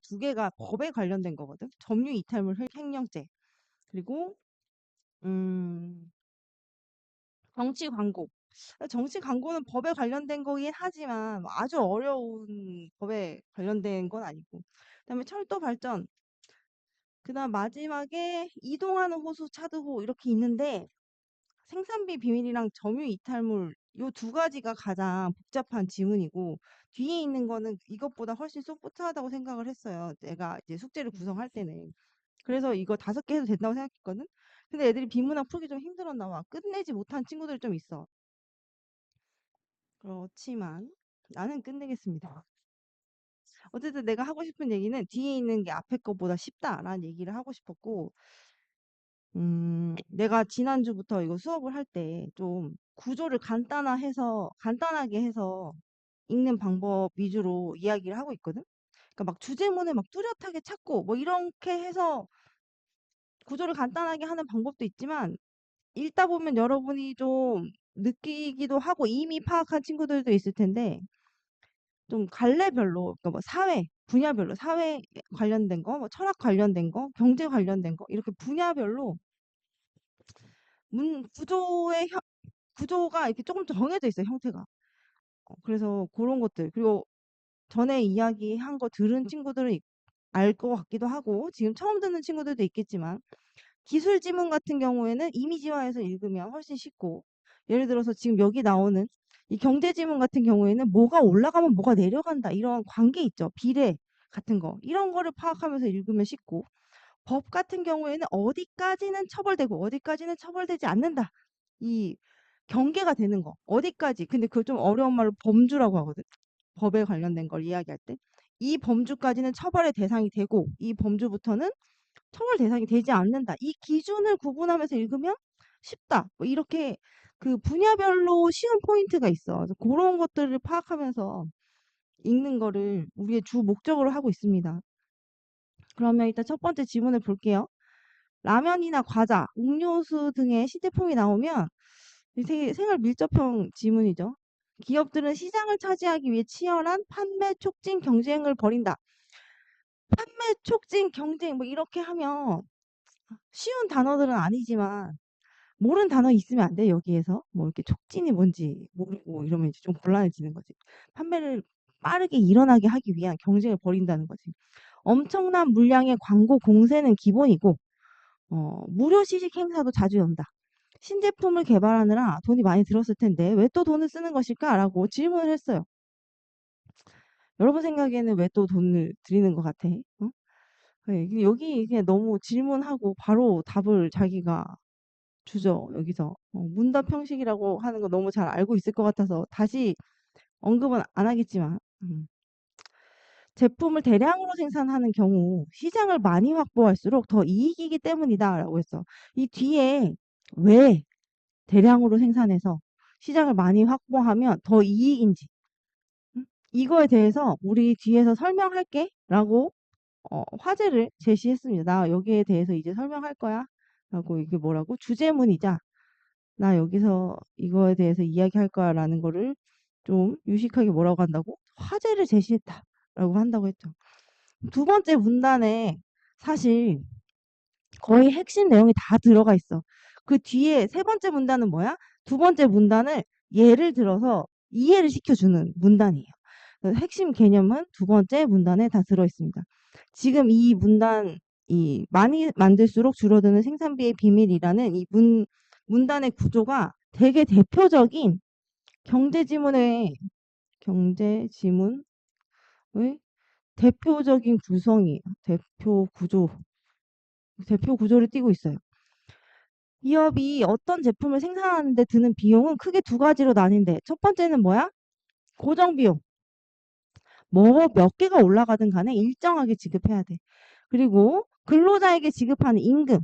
두 개가 법에 관련된 거거든. 점유 이탈물 횡령죄. 그리고 정치 광고. 정치 광고는 법에 관련된 거긴 하지만 아주 어려운 법에 관련된 건 아니고. 그다음에 철도 발전. 그다음 마지막에 이동하는 호수 차두호 이렇게 있는데 생산비 비밀이랑 점유 이탈물 요 두 가지가 가장 복잡한 지문이고 뒤에 있는 거는 이것보다 훨씬 소프트하다고 생각을 했어요. 내가 이제 숙제를 구성할 때는. 그래서 이거 5개 해도 된다고 생각했거든. 근데 애들이 비문학 풀기 좀 힘들었나 봐. 끝내지 못한 친구들이 좀 있어. 그렇지만 나는 끝내겠습니다. 어쨌든 내가 하고 싶은 얘기는 뒤에 있는 게 앞에 것보다 쉽다라는 얘기를 하고 싶었고, 내가 지난주부터 이거 수업을 할 때 좀 구조를 간단하게 해서 읽는 방법 위주로 이야기를 하고 있거든? 그러니까 막 주제문을 막 뚜렷하게 찾고 뭐 이렇게 해서 구조를 간단하게 하는 방법도 있지만 읽다 보면 여러분이 좀 느끼기도 하고 이미 파악한 친구들도 있을 텐데 좀 갈래별로 그러니까 뭐 사회 분야별로 사회 관련된 거, 뭐 철학 관련된 거, 경제 관련된 거 이렇게 분야별로 구조가 이렇게 조금 정해져 있어요, 형태가. 그래서 그런 것들 그리고 전에 이야기한 거 들은 친구들은 알 것 같기도 하고 지금 처음 듣는 친구들도 있겠지만 기술 지문 같은 경우에는 이미지화해서 읽으면 훨씬 쉽고 예를 들어서 지금 여기 나오는 이 경제 지문 같은 경우에는 뭐가 올라가면 뭐가 내려간다 이런 관계 있죠. 비례 같은 거 이런 거를 파악하면서 읽으면 쉽고 법 같은 경우에는 어디까지는 처벌되고 어디까지는 처벌되지 않는다. 이 경계가 되는 거. 어디까지. 근데 그걸 좀 어려운 말로 범주라고 하거든. 법에 관련된 걸 이야기할 때. 이 범주까지는 처벌의 대상이 되고 이 범주부터는 처벌 대상이 되지 않는다. 이 기준을 구분하면서 읽으면 쉽다. 뭐 이렇게 그 분야별로 쉬운 포인트가 있어. 그래서 그런 것들을 파악하면서 읽는 거를 우리의 주 목적으로 하고 있습니다. 그러면 일단 첫 번째 지문을 볼게요. 라면이나 과자, 음료수 등의 신제품이 나오면 생활 밀접형 지문이죠. 기업들은 시장을 차지하기 위해 치열한 판매 촉진 경쟁을 벌인다. 판매 촉진 경쟁 뭐 이렇게 하면 쉬운 단어들은 아니지만 모르는 단어 있으면 안 돼. 여기에서 뭐 이렇게 촉진이 뭔지 모르고 이러면 이제 좀 곤란해지는 거지. 판매를 빠르게 일어나게 하기 위한 경쟁을 벌인다는 거지. 엄청난 물량의 광고 공세는 기본이고 무료 시식 행사도 자주 연다. 신제품을 개발하느라 돈이 많이 들었을 텐데 왜 또 돈을 쓰는 것일까라고 질문을 했어요. 여러분 생각에는 왜 또 돈을 들이는 것 같아? 어? 네, 여기 그냥 너무 질문하고 바로 답을 자기가 주죠. 여기서 문답 형식이라고 하는 거 너무 잘 알고 있을 것 같아서 다시 언급은 안 하겠지만 제품을 대량으로 생산하는 경우 시장을 많이 확보할수록 더 이익이기 때문이다라고 했어. 이 뒤에 왜 대량으로 생산해서 시장을 많이 확보하면 더 이익인지 이거에 대해서 우리 뒤에서 설명할게 라고 화제를 제시했습니다. 나 여기에 대해서 이제 설명할 거야 라고 이게 뭐라고 주제문이자 나 여기서 이거에 대해서 이야기할 거야 라는 거를 좀 유식하게 뭐라고 한다고 화제를 제시했다 라고 한다고 했죠. 두 번째 문단에 사실 거의 핵심 내용이 다 들어가 있어. 그 뒤에 세 번째 문단은 뭐야? 두 번째 문단을 예를 들어서 이해를 시켜주는 문단이에요. 핵심 개념은 두 번째 문단에 다 들어있습니다. 지금 이 많이 만들수록 줄어드는 생산비의 비밀이라는 이 문단의 구조가 되게 대표적인 경제지문의 대표적인 구성이에요. 대표 구조를 띠고 있어요. 기업이 어떤 제품을 생산하는데 드는 비용은 크게 두 가지로 나뉜대. 첫 번째는 뭐야? 고정비용. 뭐 몇 개가 올라가든 간에 일정하게 지급해야 돼. 그리고 근로자에게 지급하는 임금,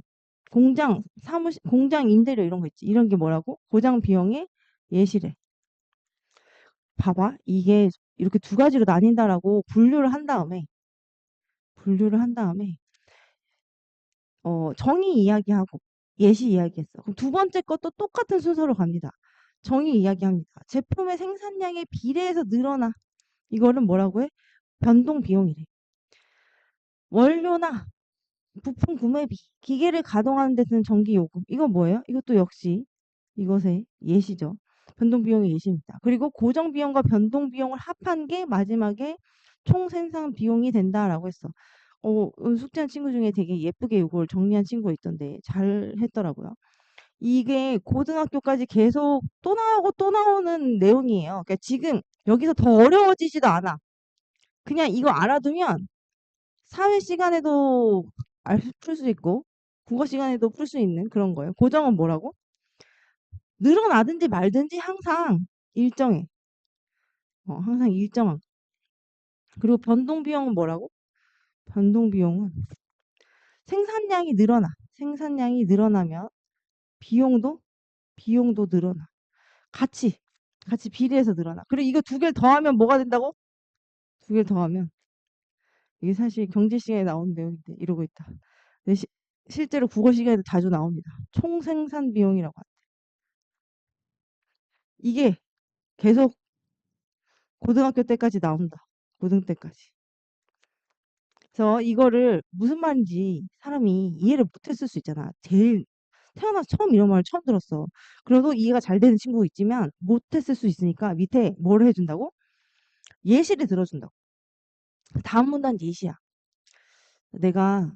공장 임대료 이런 거 있지. 이런 게 뭐라고? 고정 비용의 예시래. 봐봐. 이게 이렇게 두 가지로 나뉜다라고 분류를 한 다음에 정의 이야기하고 예시 이야기했어. 그럼 두 번째 것도 똑같은 순서로 갑니다. 정의 이야기합니다. 제품의 생산량에 비례해서 늘어나. 이거는 뭐라고 해? 변동 비용이래. 원료나 부품 구매비, 기계를 가동하는 데 드는 전기 요금. 이건 뭐예요? 이것도 역시 이것의 예시죠. 변동 비용의 예시입니다. 그리고 고정 비용과 변동 비용을 합한 게 마지막에 총 생산 비용이 된다라고 했어. 오늘 숙제한 친구 중에 되게 예쁘게 이걸 정리한 친구가 있던데 잘 했더라고요. 이게 고등학교까지 계속 또 나오고 또 나오는 내용이에요. 그러니까 지금 여기서 더 어려워지지도 않아. 그냥 이거 알아두면 사회 시간에도 풀 수 있고 국어 시간에도 풀 수 있는 그런 거예요. 고정은 뭐라고? 늘어나든지 말든지 항상 일정해. 항상 일정한. 그리고 변동 비용은 뭐라고? 변동 비용은 생산량이 늘어나. 생산량이 늘어나면 비용도 늘어나. 같이 비례해서 늘어나. 그리고 이거 두 개를 더하면 뭐가 된다고? 두 개를 더하면 이게 사실 경제 시간에 나오는 내용인데 이러고 있다. 근데 실제로 국어 시간에도 자주 나옵니다. 총생산 비용이라고 합니다. 이게 계속 고등학교 때까지 나온다. 고등 때까지. 그래서 이거를 무슨 말인지 사람이 이해를 못했을 수 있잖아. 제일 태어나서 처음 이런 말을 처음 들었어. 그래도 이해가 잘 되는 친구 있지만 못했을 수 있으니까 밑에 뭘 해준다고? 예시를 들어준다고. 다음 문단 예시야. 내가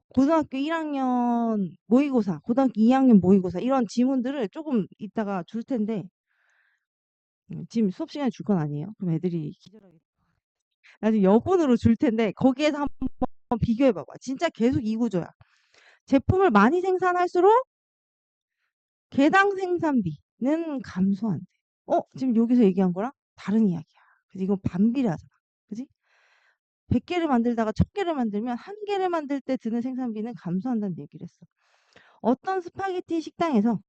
고등학교 1학년 모의고사, 고등학교 2학년 모의고사 이런 지문들을 조금 이따가 줄 텐데 지금 수업 시간에 줄 건 아니에요. 그럼 애들이 기절하게. 나중에 여분으로 줄 텐데 거기에서 한번 비교해 봐봐. 진짜 계속 이 구조야. 제품을 많이 생산할수록 개당 생산비는 감소한대. 지금 여기서 얘기한 거랑 다른 이야기야. 그래서 이건 반비례하잖아. 그지? 100개를 만들다가 1000개를 만들면 1개를 만들 때 드는 생산비는 감소한다는 얘기를 했어. 어떤 스파게티 식당에서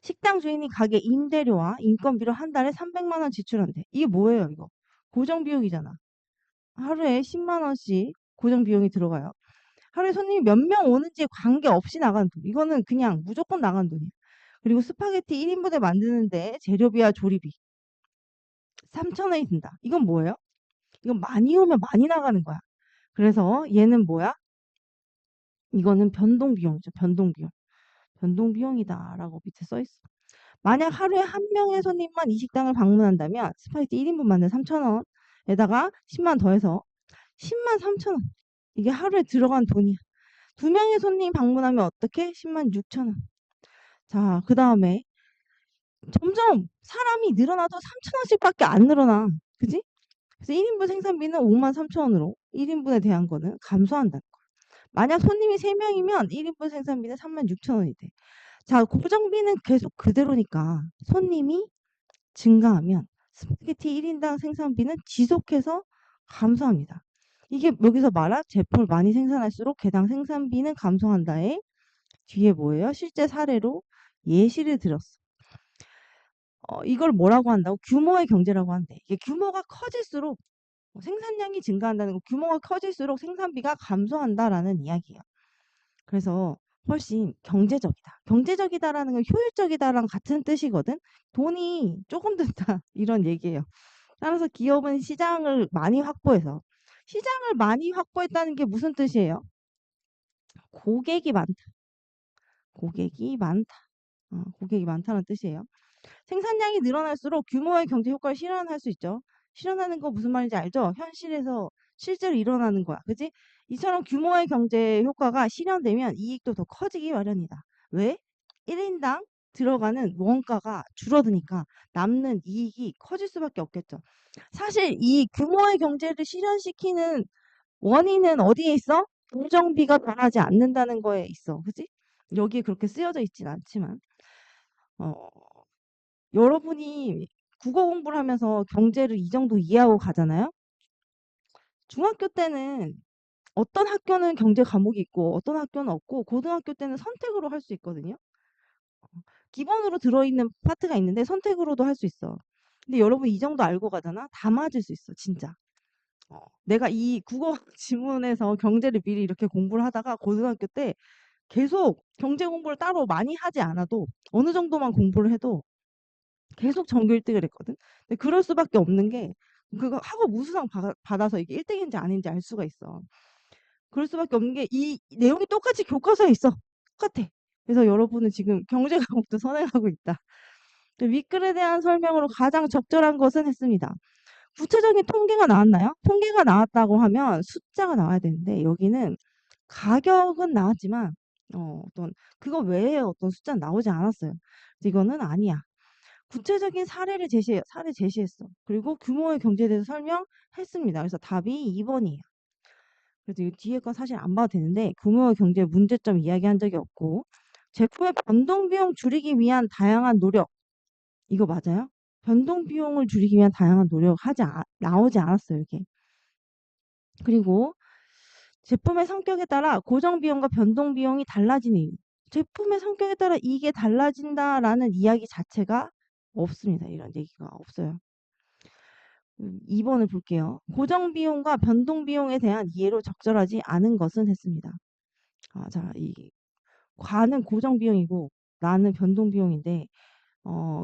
식당 주인이 가게 임대료와 인건비로 한 달에 300만 원 지출한대. 이게 뭐예요, 이거? 고정 비용이잖아. 하루에 10만 원씩 고정 비용이 들어가요. 하루에 손님이 몇 명 오는지에 관계없이 나가는 돈. 이거는 그냥 무조건 나가는 돈이야. 그리고 스파게티 1인분에 만드는데 재료비와 조리비 3,000원이 든다. 이건 뭐예요? 이건 많이 오면 많이 나가는 거야. 그래서 얘는 뭐야? 이거는 변동 비용이죠. 변동 비용. 변동 비용이다라고 밑에 써 있어. 만약 하루에 한 명의 손님만 이 식당을 방문한다면 스파게티 1인분 만든 3,000원에다가 10만 더해서 10만 3천원. 이게 하루에 들어간 돈이야. 두 명의 손님 방문하면 어떻게? 10만 6천원. 자, 그 다음에 점점 사람이 늘어나도 3천원씩밖에 안 늘어나. 그지? 그래서 1인분 생산비는 5만 3천원으로 1인분에 대한 거는 감소한다는 거야. 만약 손님이 3명이면 1인분 생산비는 3만 6천원이 돼. 자, 고정비는 계속 그대로니까 손님이 증가하면 스파게티 1인당 생산비는 지속해서 감소합니다. 이게 여기서 말한 제품을 많이 생산할수록 개당 생산비는 감소한다에 뒤에 뭐예요? 실제 사례로 예시를 들었어. 이걸 뭐라고 한다고? 규모의 경제라고 한대. 이게 규모가 커질수록 생산량이 증가한다는 거, 규모가 커질수록 생산비가 감소한다라는 이야기예요. 그래서 훨씬 경제적이다. 경제적이다라는 건 효율적이다랑 같은 뜻이거든. 돈이 조금 든다 이런 얘기예요. 따라서 기업은 시장을 많이 확보해서 시장을 많이 확보했다는 게 무슨 뜻이에요? 고객이 많다. 고객이 많다. 고객이 많다는 뜻이에요. 생산량이 늘어날수록 규모의 경제 효과를 실현할 수 있죠. 실현하는 거 무슨 말인지 알죠? 현실에서 실제로 일어나는 거야. 그지? 이처럼 규모의 경제 효과가 실현되면 이익도 더 커지기 마련이다. 왜? 1인당 들어가는 원가가 줄어드니까 남는 이익이 커질 수밖에 없겠죠. 사실 이 규모의 경제를 실현시키는 원인은 어디에 있어? 고정비가 변하지 않는다는 거에 있어. 그지? 여기에 그렇게 쓰여져 있진 않지만 어, 여러분이 국어 공부를 하면서 경제를 이 정도 이해하고 가잖아요. 중학교 때는 어떤 학교는 경제 과목이 있고 어떤 학교는 없고 고등학교 때는 선택으로 할 수 있거든요. 기본으로 들어있는 파트가 있는데 선택으로도 할 수 있어. 근데 여러분 이 정도 알고 가잖아. 다 맞을 수 있어. 진짜. 내가 이 국어 지문에서 경제를 미리 이렇게 공부를 하다가 고등학교 때 계속 경제 공부를 따로 많이 하지 않아도 어느 정도만 공부를 해도 계속 전교 1등을 했거든. 근데 그럴 수밖에 없는 게 그거 학업 우수상 받아서 이게 1등인지 아닌지 알 수가 있어. 그럴 수밖에 없는 게 이 내용이 똑같이 교과서에 있어. 똑같아. 그래서 여러분은 지금 경제 과목도 선행하고 있다. 윗글에 대한 설명으로 가장 적절한 것은 했습니다. 구체적인 통계가 나왔나요? 통계가 나왔다고 하면 숫자가 나와야 되는데 여기는 가격은 나왔지만 어떤 그거 외에 어떤 숫자는 나오지 않았어요. 이거는 아니야. 구체적인 사례를 제시했어. 그리고 규모의 경제에 대해서 설명했습니다. 그래서 답이 2번이에요. 그래서 이 뒤에 건 사실 안 봐도 되는데 규모의 경제 문제점 이야기한 적이 없고 제품의 변동 비용 줄이기 위한 다양한 노력 이거 맞아요? 변동 비용을 줄이기 위한 다양한 노력 나오지 않았어요, 이게. 그리고 제품의 성격에 따라 고정 비용과 변동 비용이 달라지는 이유. 제품의 성격에 따라 이게 달라진다라는 이야기 자체가 없습니다. 이런 얘기가 없어요. 2번을 볼게요. 고정 비용과 변동 비용에 대한 이해로 적절하지 않은 것은 했습니다. 자, 이 과는 고정 비용이고 나는 변동 비용인데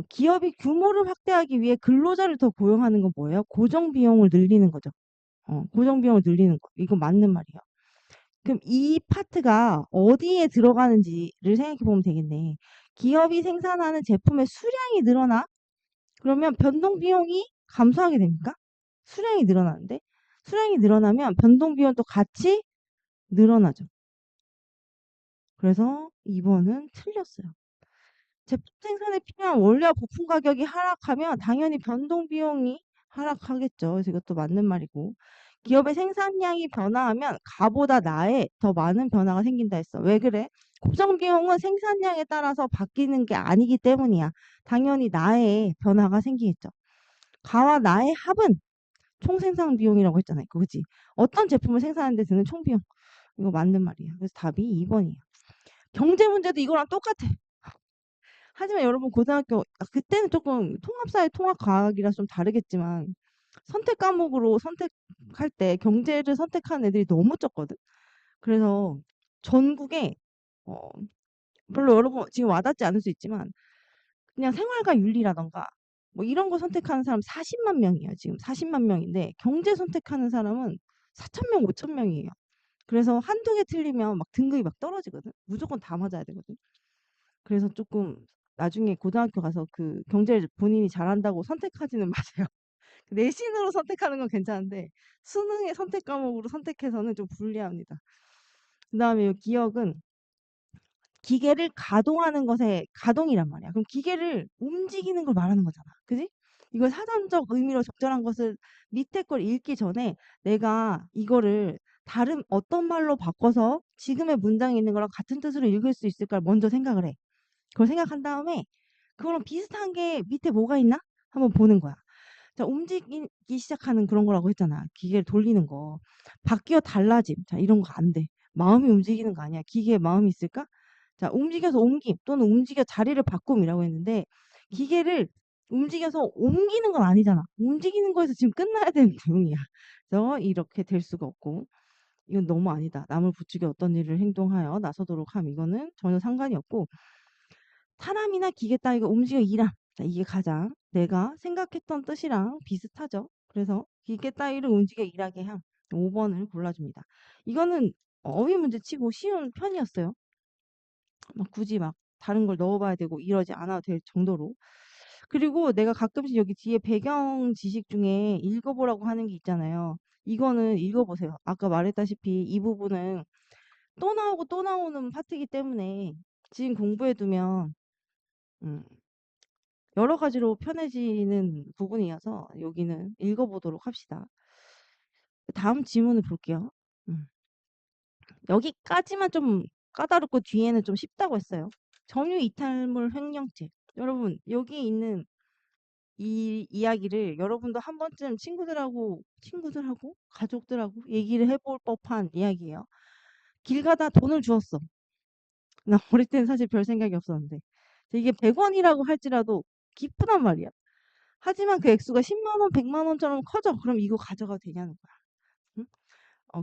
기업이 규모를 확대하기 위해 근로자를 더 고용하는 건 뭐예요? 고정 비용을 늘리는 거죠. 고정 비용을 늘리는 거. 이거 맞는 말이에요. 그럼 이 파트가 어디에 들어가는지를 생각해 보면 되겠네. 기업이 생산하는 제품의 수량이 늘어나? 그러면 변동 비용이 감소하게 됩니까? 수량이 늘어나는데? 수량이 늘어나면 변동 비용도 같이 늘어나죠. 그래서 2번은 틀렸어요. 제품 생산에 필요한 원료와 부품 가격이 하락하면 당연히 변동 비용이 하락하겠죠. 그래서 이것도 맞는 말이고. 기업의 생산량이 변화하면 가보다 나에 더 많은 변화가 생긴다 했어. 왜 그래? 고정 비용은 생산량에 따라서 바뀌는 게 아니기 때문이야. 당연히 나의 변화가 생기겠죠. 가와 나의 합은 총생산 비용이라고 했잖아요. 그지? 어떤 제품을 생산하는 데 드는 총비용. 이거 맞는 말이야. 그래서 답이 2번이에요. 경제 문제도 이거랑 똑같아. 하지만 여러분 고등학교 그때는 조금 통합사회 통합과학이라 좀 다르겠지만 선택 과목으로 선택할 때 경제를 선택하는 애들이 너무 적거든. 그래서 전국에 어, 별로 여러분 지금 와닿지 않을 수 있지만 그냥 생활과 윤리라던가 뭐 이런 거 선택하는 사람 40만 명이에요. 지금 40만 명인데 경제 선택하는 사람은 4천 명, 5천 명이에요. 그래서 한두 개 틀리면 막 등급이 막 떨어지거든. 무조건 다 맞아야 되거든. 그래서 조금 나중에 고등학교 가서 그 경제를 본인이 잘한다고 선택하지는 마세요. 내신으로 선택하는 건 괜찮은데 수능의 선택 과목으로 선택해서는 좀 불리합니다. 그다음에 기억은 기계를 가동하는 것의 가동이란 말이야. 그럼 기계를 움직이는 걸 말하는 거잖아. 그지? 이걸 사전적 의미로 적절한 것을 밑에 걸 읽기 전에 내가 이거를 다른 어떤 말로 바꿔서 지금의 문장에 있는 거랑 같은 뜻으로 읽을 수 있을까 먼저 생각을 해. 그걸 생각한 다음에 그거랑 비슷한 게 밑에 뭐가 있나? 한번 보는 거야. 자, 움직이기 시작하는 그런 거라고 했잖아. 기계를 돌리는 거. 바뀌어 달라짐. 자, 이런 거 안 돼. 마음이 움직이는 거 아니야. 기계에 마음이 있을까? 자, 움직여서 옮김 또는 움직여 자리를 바꿈이라고 했는데 기계를 움직여서 옮기는 건 아니잖아. 움직이는 거에서 지금 끝나야 되는 내용이야. 그래서 이렇게 될 수가 없고 이건 너무 아니다. 남을 부추겨 어떤 일을 행동하여 나서도록 함. 이거는 전혀 상관이 없고 사람이나 기계 따위가 움직여 일함. 자, 이게 가장 내가 생각했던 뜻이랑 비슷하죠. 그래서 기계 따위를 움직여 일하게 함. 5번을 골라줍니다. 이거는 어휘 문제 치고 쉬운 편이었어요. 막 굳이 막 다른 걸 넣어봐야 되고 이러지 않아도 될 정도로. 그리고 내가 가끔씩 여기 뒤에 배경 지식 중에 읽어보라고 하는 게 있잖아요. 이거는 읽어보세요. 아까 말했다시피 이 부분은 또 나오고 또 나오는 파트이기 때문에 지금 공부해두면 음, 여러 가지로 편해지는 부분이어서 여기는 읽어보도록 합시다. 다음 지문을 볼게요. 여기까지만 좀 까다롭고 뒤에는 좀 쉽다고 했어요. 점유 이탈물 횡령죄. 여러분 여기 있는 이 이야기를 여러분도 한 번쯤 친구들하고 가족들하고 얘기를 해볼 법한 이야기예요. 길 가다 돈을 주었어. 나 어릴 때는 사실 별 생각이 없었는데 이게 100원이라고 할지라도 기쁘단 말이야. 하지만 그 액수가 10만 원, 100만 원처럼 커져. 그럼 이거 가져가도 되냐는 거야. 응?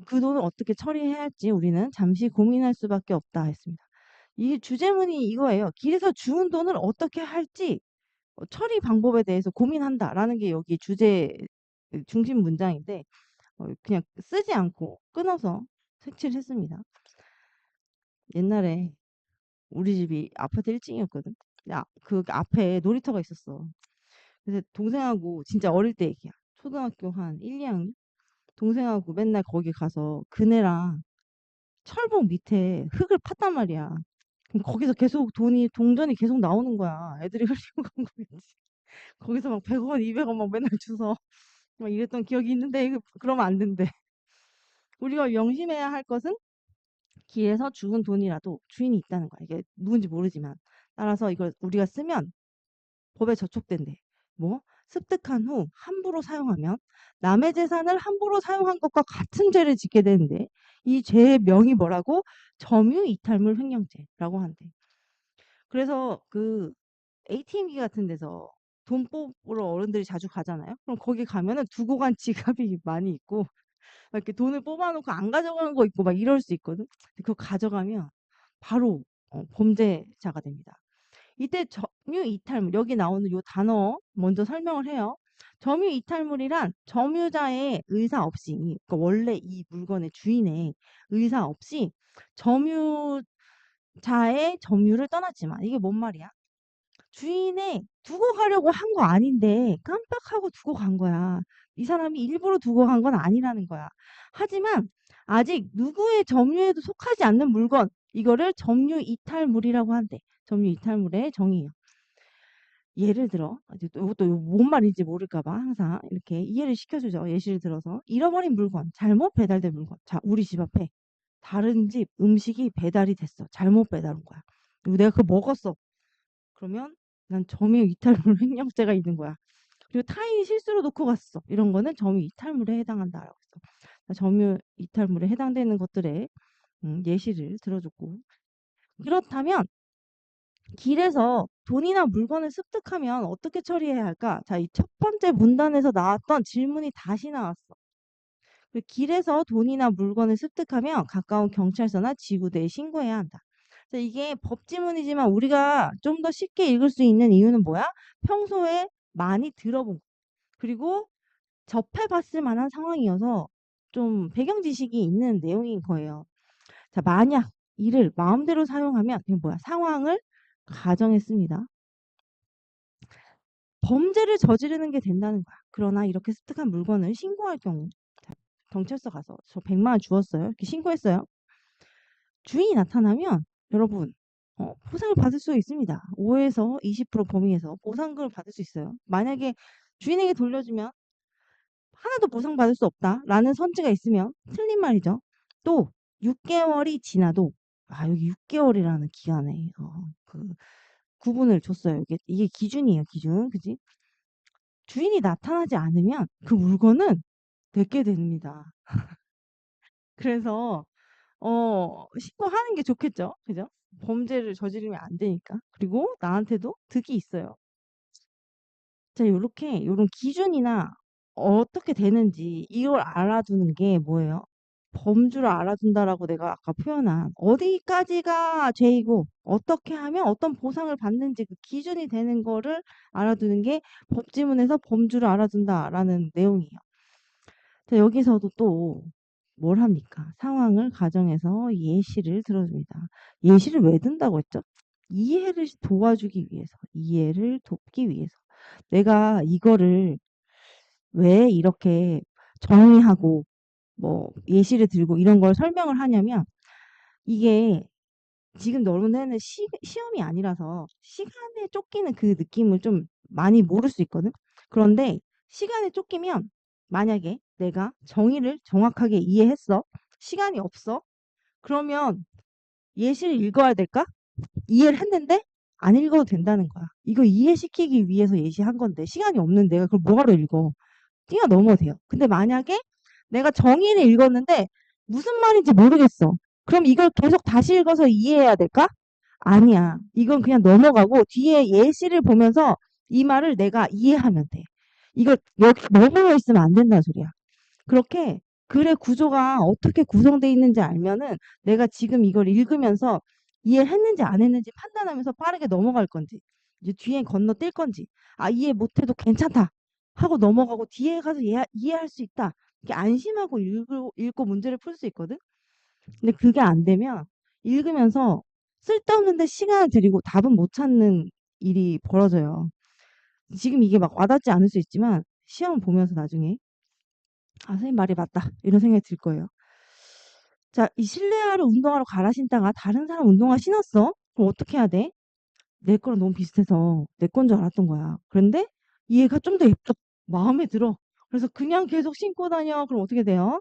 그 돈을 어떻게 처리해야 할지 우리는 잠시 고민할 수밖에 없다 했습니다. 이 주제문이 이거예요. 길에서 주운 돈을 어떻게 할지 처리 방법에 대해서 고민한다라는 게 여기 주제예요. 중심 문장인데 그냥 쓰지 않고 끊어서 색칠을 했습니다. 옛날에 우리 집이 아파트 1층이었거든. 그 앞에 놀이터가 있었어. 그래서 동생하고 진짜 어릴 때 얘기야. 초등학교 한 1, 2학년? 동생하고 맨날 거기 가서 그네랑 철봉 밑에 흙을 팠단 말이야. 그럼 거기서 계속 동전이 계속 나오는 거야. 애들이 흘리고 간 거겠지. 거기서 막 100원, 200원 막 맨날 주워 막 이랬던 기억이 있는데 그러면 안 된대. 우리가 명심해야 할 것은 길에서 죽은 돈이라도 주인이 있다는 거야. 이게 누군지 모르지만. 따라서 이걸 우리가 쓰면 법에 저촉된대. 뭐? 습득한 후 함부로 사용하면 남의 재산을 함부로 사용한 것과 같은 죄를 짓게 되는데 이 죄의 명이 뭐라고? 점유이탈물 횡령죄라고 한대. 그래서 그 ATM기 같은 데서 돈 뽑으러 어른들이 자주 가잖아요. 그럼 거기 가면은 두고 간 지갑이 많이 있고 막 이렇게 돈을 뽑아놓고 안 가져가는 거 있고 막 이럴 수 있거든. 근데 그거 가져가면 바로 범죄자가 됩니다. 이때 점유이탈물 여기 나오는 요 단어 먼저 설명을 해요. 점유이탈물이란 점유자의 의사 없이 그러니까 원래 이 물건의 주인의 의사 없이 점유자의 점유를 떠났지만 이게 뭔 말이야? 주인이 두고 가려고 한 거 아닌데 깜빡하고 두고 간 거야. 이 사람이 일부러 두고 간 건 아니라는 거야. 하지만 아직 누구의 점유에도 속하지 않는 물건 이거를 점유이탈물이라고 한대. 점유이탈물의 정의예요. 예를 들어 이것도 뭔 말인지 모를까 봐 항상 이렇게 이해를 시켜주죠. 예시를 들어서 잃어버린 물건, 잘못 배달된 물건. 자, 우리 집 앞에 다른 집 음식이 배달이 됐어. 잘못 배달 온 거야. 그리고 내가 그거 먹었어. 그러면 난 점유이탈물 횡령죄가 있는 거야. 그리고 타인이 실수로 놓고 갔어. 이런 거는 점유이탈물에 해당한다라고 했어. 점유이탈물에 해당되는 것들의 예시를 들어줬고 그렇다면 길에서 돈이나 물건을 습득하면 어떻게 처리해야 할까? 자, 이 첫 번째 문단에서 나왔던 질문이 다시 나왔어. 길에서 돈이나 물건을 습득하면 가까운 경찰서나 지구대에 신고해야 한다. 자, 이게 법지문이지만 우리가 좀 더 쉽게 읽을 수 있는 이유는 뭐야? 평소에 많이 들어본 거. 그리고 접해봤을 만한 상황이어서 좀 배경 지식이 있는 내용인 거예요. 자, 만약 이를 마음대로 사용하면 이게 뭐야? 상황을 가정했습니다. 범죄를 저지르는 게 된다는 거야. 그러나 이렇게 습득한 물건을 신고할 경우 경찰서 가서 저 100만 원 주었어요. 이렇게 신고했어요. 주인이 나타나면 여러분 보상을 받을 수 있습니다. 5에서 20% 범위에서 보상금을 받을 수 있어요. 만약에 주인에게 돌려주면 하나도 보상받을 수 없다라는 선지가 있으면 틀린 말이죠. 또 6개월이 지나도 여기 6개월이라는 기간에 그 구분을 줬어요. 이게 기준이에요. 기준. 그지? 주인이 나타나지 않으면 그 물건은 내게 됩니다. 그래서 신고하는 게 좋겠죠. 그죠? 범죄를 저지르면 안 되니까. 그리고 나한테도 득이 있어요. 자, 요런 기준이나 어떻게 되는지 이걸 알아두는 게 뭐예요? 범주를 알아둔다라고 내가 아까 표현한 어디까지가 죄이고 어떻게 하면 어떤 보상을 받는지 그 기준이 되는 거를 알아두는 게 법지문에서 범주를 알아둔다라는 내용이에요. 자, 여기서도 또 뭘 합니까? 상황을 가정해서 예시를 들어줍니다. 예시를 왜 든다고 했죠? 이해를 도와주기 위해서, 이해를 돕기 위해서. 내가 이거를 왜 이렇게 정의하고 뭐 예시를 들고 이런 걸 설명을 하냐면 이게 지금 너네는 시험이 아니라서 시간에 쫓기는 그 느낌을 좀 많이 모를 수 있거든. 그런데 시간에 쫓기면 만약에 내가 정의를 정확하게 이해했어. 시간이 없어. 그러면 예시를 읽어야 될까? 이해를 했는데 안 읽어도 된다는 거야. 이거 이해시키기 위해서 예시한 건데 시간이 없는 내가 그걸 뭐하러 읽어. 뛰어넘어도 돼요. 근데 만약에 내가 정의를 읽었는데 무슨 말인지 모르겠어. 그럼 이걸 계속 다시 읽어서 이해해야 될까? 아니야. 이건 그냥 넘어가고 뒤에 예시를 보면서 이 말을 내가 이해하면 돼. 이걸 여기 머물러 있으면 안 된다는 소리야. 그렇게 글의 구조가 어떻게 구성되어 있는지 알면은 내가 지금 이걸 읽으면서 이해했는지 안 했는지 판단하면서 빠르게 넘어갈 건지 이제 뒤에 건너뛸 건지 이해 못해도 괜찮다. 하고 넘어가고 뒤에 가서 이해할 수 있다. 이렇게 안심하고 읽고 문제를 풀 수 있거든. 근데 그게 안 되면 읽으면서 쓸데없는데 시간을 들이고 답은 못 찾는 일이 벌어져요. 지금 이게 막 와닿지 않을 수 있지만 시험 보면서 나중에 아, 선생님 말이 맞다. 이런 생각이 들 거예요. 자, 이 실내화를 운동화로 갈아 신다가 다른 사람 운동화 신었어? 그럼 어떻게 해야 돼? 내 거랑 너무 비슷해서 내 건 줄 알았던 거야. 그런데 얘가 좀 더 예뻐. 마음에 들어. 그래서 그냥 계속 신고 다녀. 그럼 어떻게 돼요?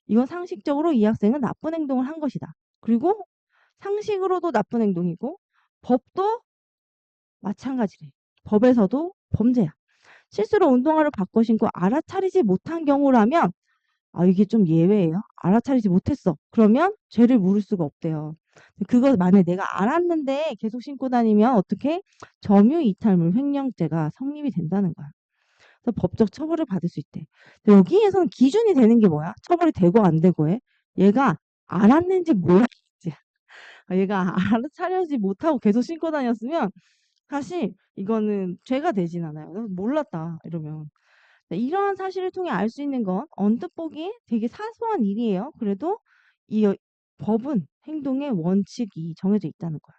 이건 상식적으로 이 학생은 나쁜 행동을 한 것이다. 그리고 상식으로도 나쁜 행동이고 법도 마찬가지래. 법에서도 범죄야. 실수로 운동화를 바꿔 신고 알아차리지 못한 경우라면 아, 이게 좀 예외예요. 알아차리지 못했어. 그러면 죄를 물을 수가 없대요. 그거 만약에 내가 알았는데 계속 신고 다니면 어떻게? 점유이탈물 횡령죄가 성립이 된다는 거야. 그래서 법적 처벌을 받을 수 있대. 여기에서는 기준이 되는 게 뭐야? 처벌이 되고 안 되고에 얘가 알았는지 몰랐는지 얘가 알아차리지 못하고 계속 신고 다녔으면 사실 이거는 죄가 되진 않아요. 몰랐다 이러면. 네, 이러한 사실을 통해 알 수 있는 건 언뜻 보기에 되게 사소한 일이에요. 그래도 이 법은 행동의 원칙이 정해져 있다는 거야.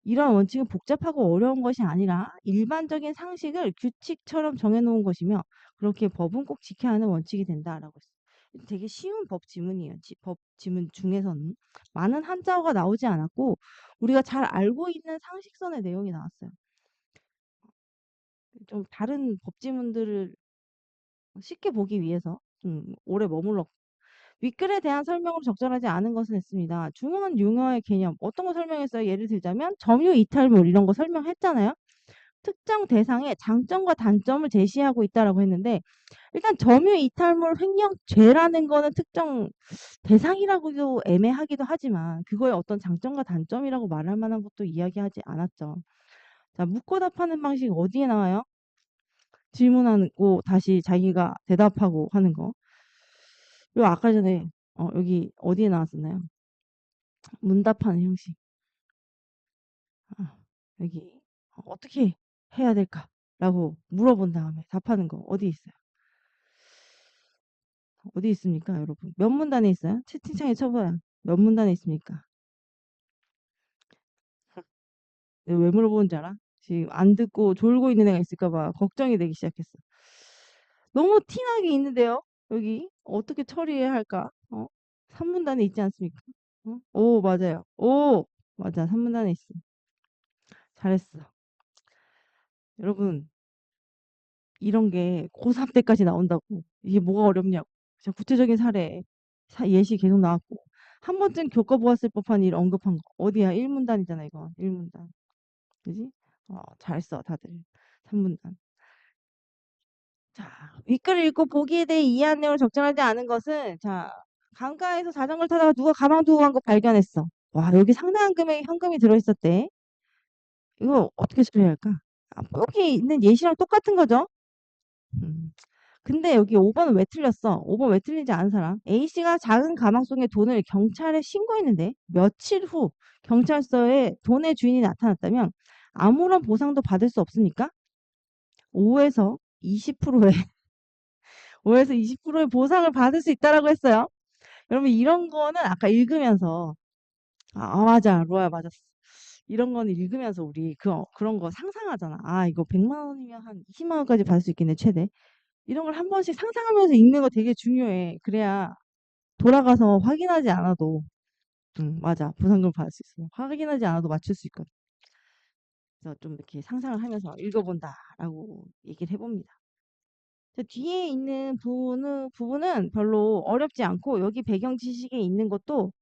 이러한 원칙은 복잡하고 어려운 것이 아니라 일반적인 상식을 규칙처럼 정해놓은 것이며 그렇게 법은 꼭 지켜야 하는 원칙이 된다라고 했어요. 되게 쉬운 법 지문이에요. 법 지문 중에서는 많은 한자어가 나오지 않았고 우리가 잘 알고 있는 상식선의 내용이 나왔어요. 좀 다른 법 지문들을 쉽게 보기 위해서 좀 오래 머물렀고 윗글에 대한 설명으로 적절하지 않은 것은 했습니다. 중요한 용어의 개념 어떤 거 설명했어요? 예를 들자면 점유 이탈물 이런 거 설명했잖아요. 특정 대상의 장점과 단점을 제시하고 있다라고 했는데 일단 점유 이탈물 횡령죄라는 거는 특정 대상이라고도 애매하기도 하지만 그거의 어떤 장점과 단점이라고 말할 만한 것도 이야기하지 않았죠. 자, 묻고 답하는 방식 어디에 나와요? 질문하고 다시 자기가 대답하고 하는 거. 요 아까 전에 여기 어디에 나왔었나요? 문답하는 형식. 여기 어떻게 해야 될까라고 물어본 다음에 답하는 거 어디 있어요? 어디 있습니까, 여러분? 몇 문단에 있어요? 채팅창에 쳐봐요. 몇 문단에 있습니까? 내가 왜 물어보는지 알아? 지금 안 듣고 졸고 있는 애가 있을까봐 걱정이 되기 시작했어. 너무 티나게 있는데요? 여기 어떻게 처리해야 할까? 3문단에 있지 않습니까? 오, 맞아요. 오, 맞아. 3문단에 있어. 잘했어. 여러분, 이런 게 고3 때까지 나온다고. 이게 뭐가 어렵냐고. 진짜 구체적인 사례, 예시 계속 나왔고. 한 번쯤 겪어보았을 법한 일 언급한 거. 어디야? 1문단이잖아, 이거. 1문단. 그지? 잘했어, 다들. 3문단. 자, 윗글을 읽고 보기에 대해 이해한 내용을 적절하지 않은 것은, 자, 강가에서 자전거를 타다가 누가 가방 두고 간 거 발견했어. 와, 여기 상당한 금액의 현금이 들어있었대. 이거 어떻게 처리해야 할까? 여기 있는 예시랑 똑같은 거죠? 근데 여기 5번은 왜 틀렸어? 5번 왜 틀린지 아는 사람? A씨가 작은 가방 속에 돈을 경찰에 신고했는데 며칠 후 경찰서에 돈의 주인이 나타났다면 아무런 보상도 받을 수 없습니까? 5에서 20%의 5에서 20%의 보상을 받을 수 있다라고 했어요. 여러분 이런 거는 아까 읽으면서 맞아 로아야 맞았어. 이런 거는 읽으면서 우리 그런 거 상상하잖아. 이거 100만 원이면 한 20만 원까지 받을 수 있겠네 최대. 이런 걸 한 번씩 상상하면서 읽는 거 되게 중요해. 그래야 돌아가서 확인하지 않아도 맞아. 보상금 받을 수 있어. 확인하지 않아도 맞출 수 있거든. 그래서 좀 이렇게 상상을 하면서 읽어본다라고 얘기를 해봅니다. 뒤에 있는 부분은 별로 어렵지 않고 여기 배경 지식에 있는 것도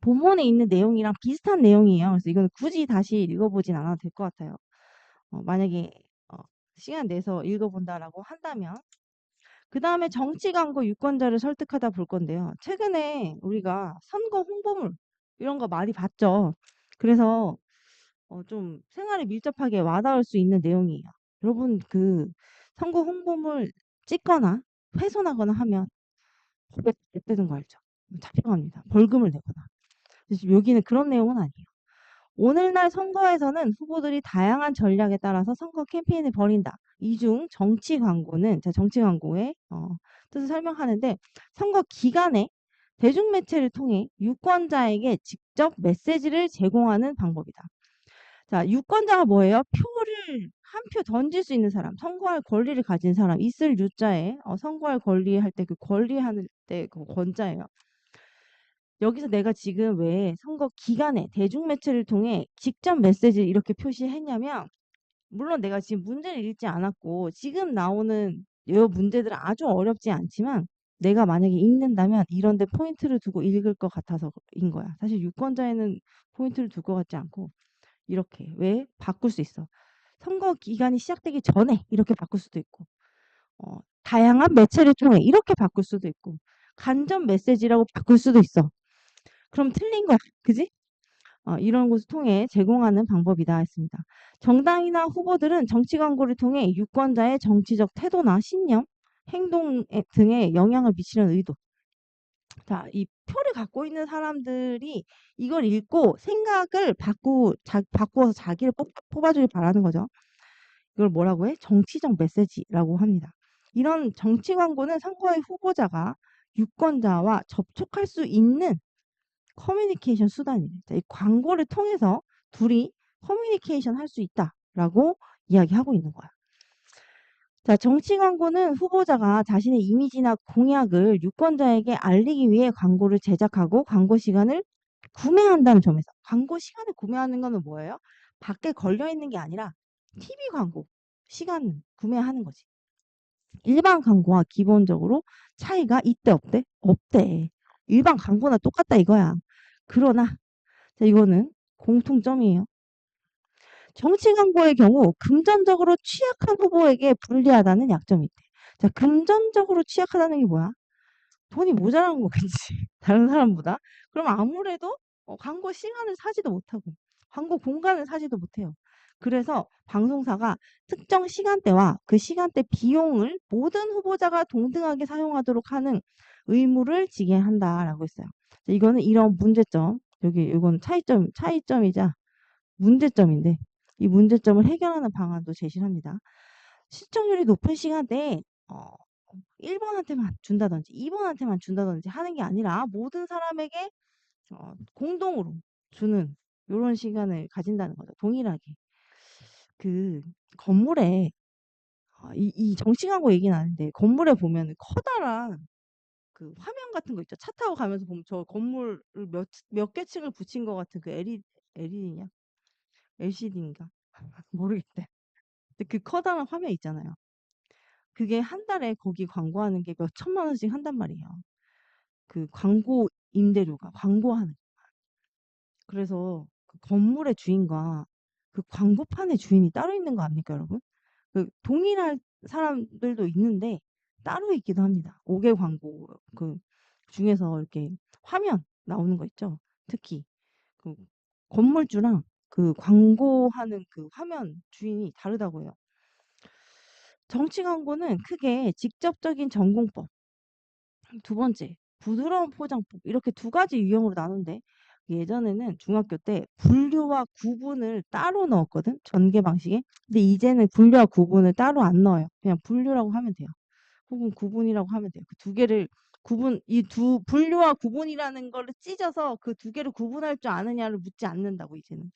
본문에 있는 내용이랑 비슷한 내용이에요. 그래서 이거는 굳이 다시 읽어보진 않아도 될 것 같아요. 만약에 시간 내서 읽어본다라고 한다면 그 다음에 정치 광고 유권자를 설득하다 볼 건데요. 최근에 우리가 선거 홍보물 이런 거 많이 봤죠. 그래서 좀 생활에 밀접하게 와닿을 수 있는 내용이에요. 여러분 그 선거 홍보물 찍거나 훼손하거나 하면 법에 되는 거 알죠? 잡혀갑니다. 벌금을 내거나. 지금 여기는 그런 내용은 아니에요. 오늘날 선거에서는 후보들이 다양한 전략에 따라서 선거 캠페인을 벌인다. 이 중 정치 광고는, 자, 정치 광고의 뜻을 설명하는데, 선거 기간에 대중매체를 통해 유권자에게 직접 메시지를 제공하는 방법이다. 자, 유권자가 뭐예요? 표를 한 표 던질 수 있는 사람, 선거할 권리를 가진 사람, 있을 유자에 선거할 권리 할 때 그 권리하는 때 그 권자예요. 여기서 내가 지금 왜 선거 기간에 대중매체를 통해 직접 메시지를 이렇게 표시했냐면, 물론 내가 지금 문제를 읽지 않았고 지금 나오는 이 문제들은 아주 어렵지 않지만 내가 만약에 읽는다면 이런 데 포인트를 두고 읽을 것 같아서인 거야. 사실 유권자에는 포인트를 둘 것 같지 않고 이렇게 왜 바꿀 수 있어. 선거 기간이 시작되기 전에 이렇게 바꿀 수도 있고 다양한 매체를 통해 이렇게 바꿀 수도 있고 간접 메시지라고 바꿀 수도 있어. 그럼 틀린 거야. 그지? 이런 것을 통해 제공하는 방법이다 했습니다. 정당이나 후보들은 정치 광고를 통해 유권자의 정치적 태도나 신념, 행동 등에 영향을 미치려는 의도. 자, 이 표를 갖고 있는 사람들이 이걸 읽고 생각을 바꾸어서 자기를 뽑아주길 바라는 거죠. 이걸 뭐라고 해? 정치적 메시지라고 합니다. 이런 정치 광고는 선거의 후보자가 유권자와 접촉할 수 있는 커뮤니케이션 수단입니다. 이 광고를 통해서 둘이 커뮤니케이션 할 수 있다라고 이야기하고 있는 거야. 자, 정치 광고는 후보자가 자신의 이미지나 공약을 유권자에게 알리기 위해 광고를 제작하고 광고 시간을 구매한다는 점에서, 광고 시간을 구매하는 거는 뭐예요? 밖에 걸려 있는 게 아니라 TV 광고 시간을 구매하는 거지. 일반 광고와 기본적으로 차이가 있대 없대? 없대. 일반 광고나 똑같다 이거야. 그러나 자, 이거는 공통점이에요. 정치 광고의 경우 금전적으로 취약한 후보에게 불리하다는 약점이 있대. 자, 금전적으로 취약하다는 게 뭐야? 돈이 모자란 거겠지. 다른 사람보다. 그럼 아무래도 광고 시간을 사지도 못하고 광고 공간을 사지도 못해요. 그래서 방송사가 특정 시간대와 그 시간대 비용을 모든 후보자가 동등하게 사용하도록 하는 의무를 지게 한다라고 했어요. 자, 이거는 이런 문제점, 이건 차이점이자 문제점인데 이 문제점을 해결하는 방안도 제시를 합니다. 시청률이 높은 시간대에 1번한테만 준다든지 2번한테만 준다든지 하는 게 아니라 모든 사람에게 공동으로 주는 이런 시간을 가진다는 거죠. 동일하게. 그 건물에 이 정치 광고 얘기 나는데 건물에 보면 커다란 그 화면 같은 거 있죠. 차 타고 가면서 보면 저 건물을 몇 개 층을 붙인 것 같은 그 LED냐? LCD인가? 모르겠대. 근데 그 커다란 화면 있잖아요. 그게 한 달에 거기 광고하는 게 몇 천만 원씩 한단 말이에요. 그 광고 임대료가 광고하는. 그래서 그 건물의 주인과 그 광고판의 주인이 따로 있는 거 압니까, 여러분? 그 동일한 사람들도 있는데 따로 있기도 합니다. 5개 광고 그 중에서 이렇게 화면 나오는 거 있죠. 특히 그 건물주랑 그 광고하는 그 화면 주인이 다르다고 해요. 정치 광고는 크게 직접적인 전공법, 두 번째 부드러운 포장법 이렇게 두 가지 유형으로 나누는데 예전에는 중학교 때 분류와 구분을 따로 넣었거든. 전개 방식에. 근데 이제는 분류와 구분을 따로 안 넣어요. 그냥 분류라고 하면 돼요. 혹은 구분이라고 하면 돼요. 그 두 개를 이 분류와 구분이라는 거를 찢어서 그 두 개를 구분할 줄 아느냐를 묻지 않는다고 이제는.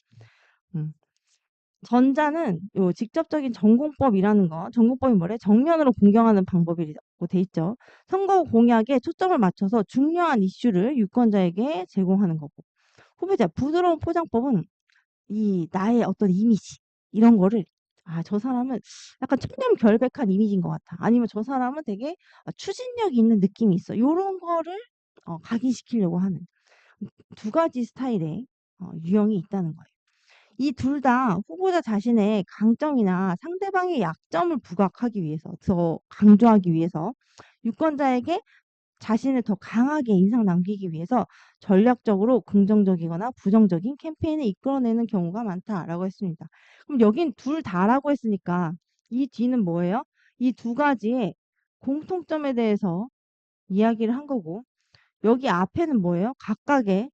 전자는 요 직접적인 전공법이라는 거, 전공법이 뭐래? 정면으로 공경하는 방법이라고 돼 있죠. 선거 공약에 초점을 맞춰서 중요한 이슈를 유권자에게 제공하는 거고. 후보자 부드러운 포장법은 이 나의 어떤 이미지 이런 거를 저 사람은 약간 청렴결백한 이미지인 것 같아. 아니면 저 사람은 되게 추진력 있는 느낌이 있어. 요런 거를 각인시키려고 하는 두 가지 스타일의 유형이 있다는 거예요. 이 둘 다 후보자 자신의 강점이나 상대방의 약점을 부각하기 위해서, 더 강조하기 위해서 유권자에게 자신을 더 강하게 인상 남기기 위해서 전략적으로 긍정적이거나 부정적인 캠페인을 이끌어내는 경우가 많다라고 했습니다. 그럼 여긴 둘 다라고 했으니까 이 뒤는 뭐예요? 이 두 가지의 공통점에 대해서 이야기를 한 거고 여기 앞에는 뭐예요? 각각의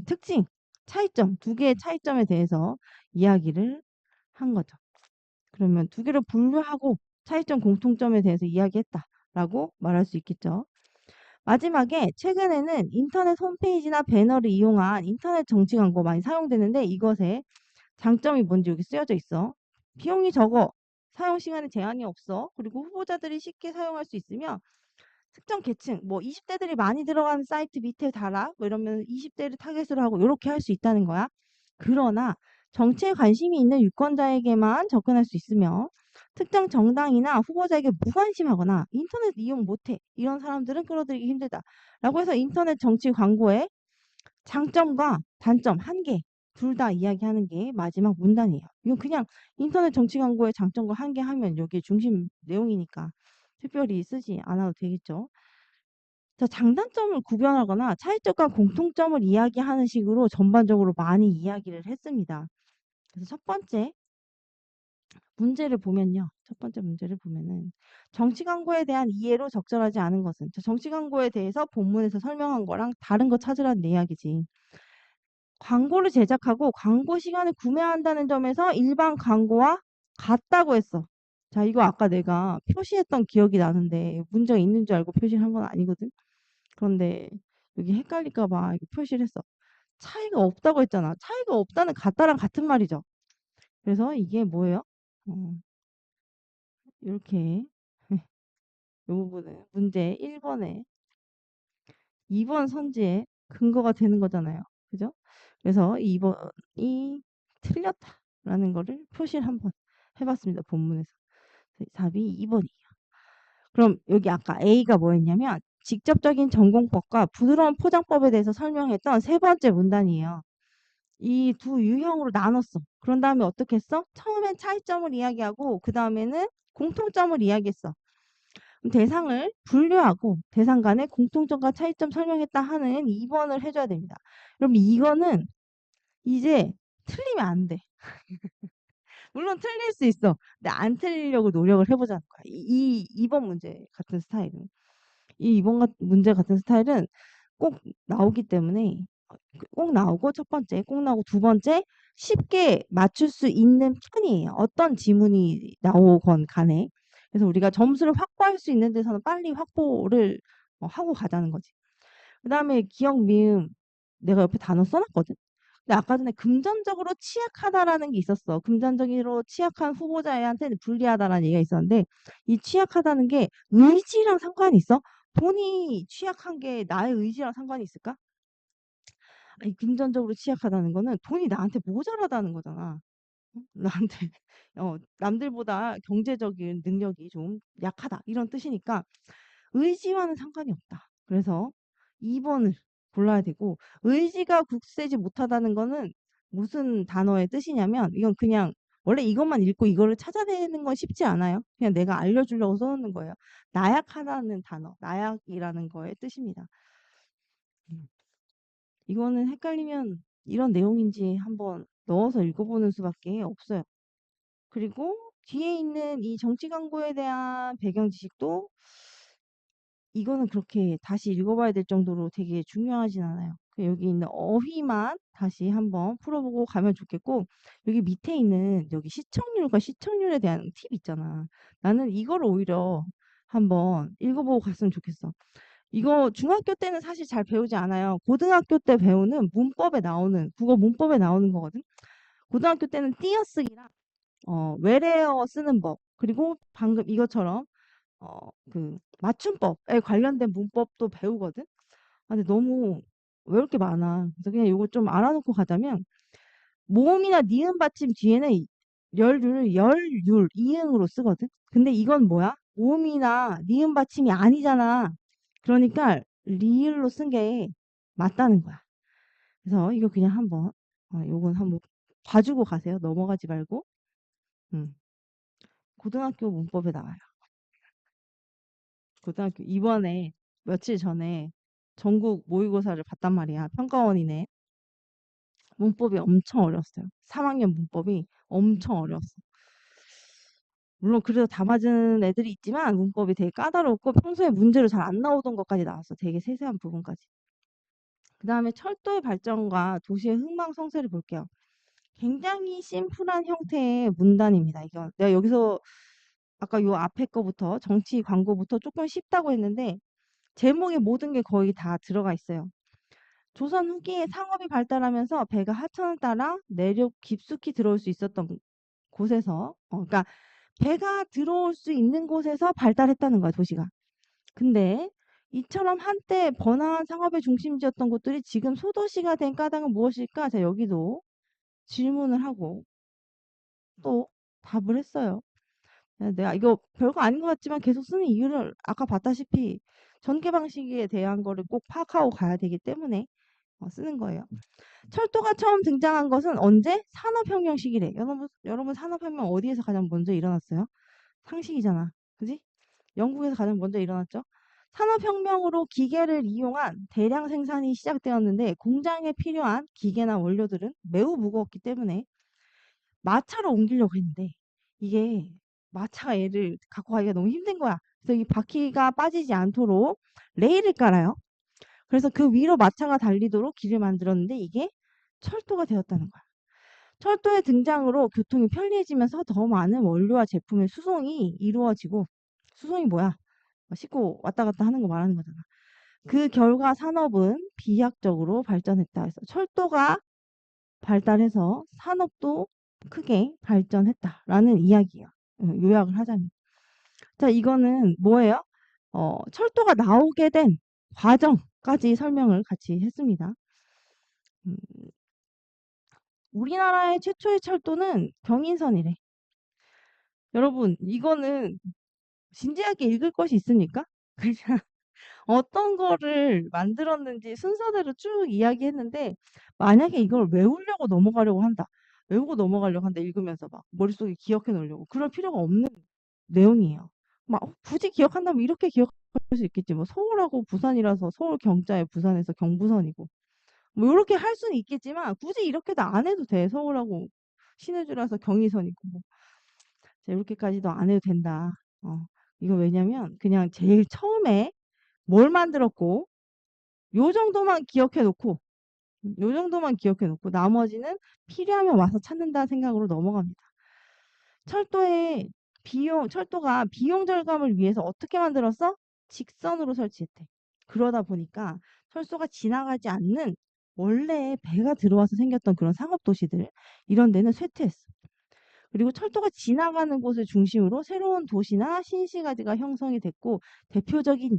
특징, 차이점, 두 개의 차이점에 대해서 이야기를 한 거죠. 그러면 두 개를 분류하고 차이점, 공통점에 대해서 이야기했다라고 말할 수 있겠죠. 마지막에 최근에는 인터넷 홈페이지나 배너를 이용한 인터넷 정치 광고 많이 사용되는데 이것의 장점이 뭔지 여기 쓰여져 있어. 비용이 적어, 사용 시간에 제한이 없어, 그리고 후보자들이 쉽게 사용할 수 있으며 특정 계층, 뭐 20대들이 많이 들어가는 사이트 밑에 달아, 뭐 이러면 20대를 타겟으로 하고 이렇게 할 수 있다는 거야. 그러나 정치에 관심이 있는 유권자에게만 접근할 수 있으며 특정 정당이나 후보자에게 무관심하거나 인터넷 이용 못해 이런 사람들은 끌어들이기 힘들다 라고 해서 인터넷 정치 광고의 장점과 단점 한 개 둘 다 이야기하는 게 마지막 문단이에요. 이건 그냥 인터넷 정치 광고의 장점과 한 개 하면 여기 중심 내용이니까 특별히 쓰지 않아도 되겠죠. 자, 장단점을 구별하거나 차이점과 공통점을 이야기하는 식으로 전반적으로 많이 이야기를 했습니다. 그래서 첫 번째 문제를 보면요. 첫 번째 문제를 보면은 정치 광고에 대한 이해로 적절하지 않은 것은 정치 광고에 대해서 본문에서 설명한 거랑 다른 거 찾으라는 이야기지. 광고를 제작하고 광고 시간을 구매한다는 점에서 일반 광고와 같다고 했어. 자, 이거 아까 내가 표시했던 기억이 나는데 문제가 있는 줄 알고 표시를 한 건 아니거든. 그런데 여기 헷갈릴까 봐 이거 표시를 했어. 차이가 없다고 했잖아. 차이가 없다는 같다랑 같은 말이죠. 그래서 이게 뭐예요? 이렇게 이 부분은 문제 1번에 2번 선지에 근거가 되는 거잖아요. 그죠? 그래서 2번이 틀렸다라는 거를 표시를 한번 해봤습니다. 본문에서. 답이 2번이에요. 그럼 여기 아까 A가 뭐였냐면 직접적인 전공법과 부드러운 포장법에 대해서 설명했던 세 번째 문단이에요. 이 두 유형으로 나눴어. 그런 다음에 어떻게 했어? 처음엔 차이점을 이야기하고 그 다음에는 공통점을 이야기했어. 대상을 분류하고 대상 간의 공통점과 차이점 설명했다 하는 2번을 해줘야 됩니다. 그럼 이거는 이제 틀리면 안 돼. 물론 틀릴 수 있어. 근데 안 틀리려고 노력을 해보자는 거야. 2번 문제 같은 스타일은. 이 2번 문제 같은 스타일은 꼭 나오기 때문에 꼭 나오고 첫 번째, 꼭 나오고 두 번째 쉽게 맞출 수 있는 편이에요. 어떤 지문이 나오건 간에. 그래서 우리가 점수를 확보할 수 있는 데서는 빨리 확보를 하고 가자는 거지. 그 다음에 기억, 미음 내가 옆에 단어 써놨거든. 근데 아까 전에 금전적으로 취약하다라는 게 있었어. 금전적으로 취약한 후보자한테는 불리하다라는 얘기가 있었는데 이 취약하다는 게 의지랑 상관이 있어? 돈이 취약한 게 나의 의지랑 상관이 있을까? 아니, 금전적으로 취약하다는 거는 돈이 나한테 모자라다는 거잖아. 나한테 남들보다 경제적인 능력이 좀 약하다 이런 뜻이니까 의지와는 상관이 없다. 그래서 2번을 골라야 되고 의지가 굳세지 못하다는 거는 무슨 단어의 뜻이냐면 이건 그냥 원래 이것만 읽고 이거를 찾아내는 건 쉽지 않아요. 그냥 내가 알려주려고 써놓는 거예요. 나약하다는 단어, 나약이라는 거의 뜻입니다. 음. 이거는 헷갈리면 이런 내용인지 한번 넣어서 읽어보는 수밖에 없어요. 그리고 뒤에 있는 이 정치 광고에 대한 배경 지식도 이거는 그렇게 다시 읽어봐야 될 정도로 되게 중요하진 않아요. 여기 있는 어휘만 다시 한번 풀어보고 가면 좋겠고 여기 밑에 있는 여기 시청률과 시청률에 대한 팁 있잖아. 나는 이걸 오히려 한번 읽어보고 갔으면 좋겠어. 이거 중학교 때는 사실 잘 배우지 않아요. 고등학교 때 배우는 문법에 나오는 국어 문법에 나오는 거거든. 고등학교 때는 띄어쓰기랑 외래어 쓰는 법 그리고 방금 이것처럼 그 맞춤법에 관련된 문법도 배우거든. 근데 너무 외울 게 많아. 그래서 그냥 이거 좀 알아놓고 가자면 모음이나 니은 받침 뒤에는 열률 이응으로 쓰거든. 근데 이건 뭐야? 모음이나 니은 받침이 아니잖아. 그러니까 리을로 쓴 게 맞다는 거야. 그래서 이거 그냥 한번 요건 한번 봐주고 가세요. 넘어가지 말고. 음. 고등학교 문법에 나와요. 고등학교 이번에 며칠 전에 전국 모의고사를 봤단 말이야. 평가원이네. 문법이 엄청 어려웠어요. 3학년 문법이 엄청 어려웠어. 물론 그래도 다 맞은 애들이 있지만 문법이 되게 까다롭고 평소에 문제로 잘 안 나오던 것까지 나왔어. 되게 세세한 부분까지. 그다음에 철도의 발전과 도시의 흥망성쇠를 볼게요. 굉장히 심플한 형태의 문단입니다. 이거 내가 여기서 아까 요 앞에 거부터 정치 광고부터 조금 쉽다고 했는데 제목에 모든 게 거의 다 들어가 있어요. 조선 후기에 상업이 발달하면서 배가 하천을 따라 내륙 깊숙이 들어올 수 있었던 곳에서 그러니까 배가 들어올 수 있는 곳에서 발달했다는 거야, 도시가. 근데 이처럼 한때 번화한 상업의 중심지였던 곳들이 지금 소도시가 된 까닭은 무엇일까? 자, 여기도 질문을 하고 또 답을 했어요. 내가 이거 별거 아닌 것 같지만 계속 쓰는 이유를 아까 봤다시피 전개 방식에 대한 거를 꼭 파악하고 가야 되기 때문에 쓰는 거예요. 철도가 처음 등장한 것은 언제? 산업혁명 시기래. 여러분 산업혁명 어디에서 가장 먼저 일어났어요? 상식이잖아. 그지? 영국에서 가장 먼저 일어났죠. 산업혁명으로 기계를 이용한 대량 생산이 시작되었는데 공장에 필요한 기계나 원료들은 매우 무거웠기 때문에 마차로 옮기려고 했는데 이게 마차가 얘를 갖고 가기가 너무 힘든 거야. 그래서 이 바퀴가 빠지지 않도록 레일을 깔아요. 그래서 그 위로 마차가 달리도록 길을 만들었는데 이게 철도가 되었다는 거야. 철도의 등장으로 교통이 편리해지면서 더 많은 원료와 제품의 수송이 이루어지고 수송이 뭐야? 싣고 왔다 갔다 하는 거 말하는 거잖아. 그 결과 산업은 비약적으로 발전했다. 그래서 철도가 발달해서 산업도 크게 발전했다라는 이야기예요. 요약을 하자면. 자, 이거는 뭐예요? 철도가 나오게 된 과정까지 설명을 같이 했습니다. 음, 우리나라의 최초의 철도는 경인선이래. 여러분, 이거는 진지하게 읽을 것이 있습니까? 그냥 어떤 거를 만들었는지 순서대로 쭉 이야기했는데 만약에 이걸 외우려고 넘어가려고 한다. 외우고 넘어가려고 한다. 읽으면서 막 머릿속에 기억해 놓으려고. 그럴 필요가 없는 내용이에요. 막 굳이 기억한다면 이렇게 기억할 수 있겠지. 뭐 서울하고 부산이라서 서울 경자에 부산에서 경부선이고. 뭐 이렇게 할 수는 있겠지만 굳이 이렇게도 안 해도 돼. 서울하고 신해주라서 경의선이고. 뭐. 자, 이렇게까지도 안 해도 된다. 이거 왜냐면 그냥 제일 처음에 뭘 만들었고 요 정도만 기억해 놓고 요 정도만 기억해 놓고 나머지는 필요하면 와서 찾는다 생각으로 넘어갑니다. 철도가 비용 절감을 위해서 어떻게 만들었어? 직선으로 설치했대. 그러다 보니까 철도가 지나가지 않는 원래 배가 들어와서 생겼던 그런 상업 도시들 이런 데는 쇠퇴했어. 그리고 철도가 지나가는 곳을 중심으로 새로운 도시나 신시가지가 형성이 됐고 대표적인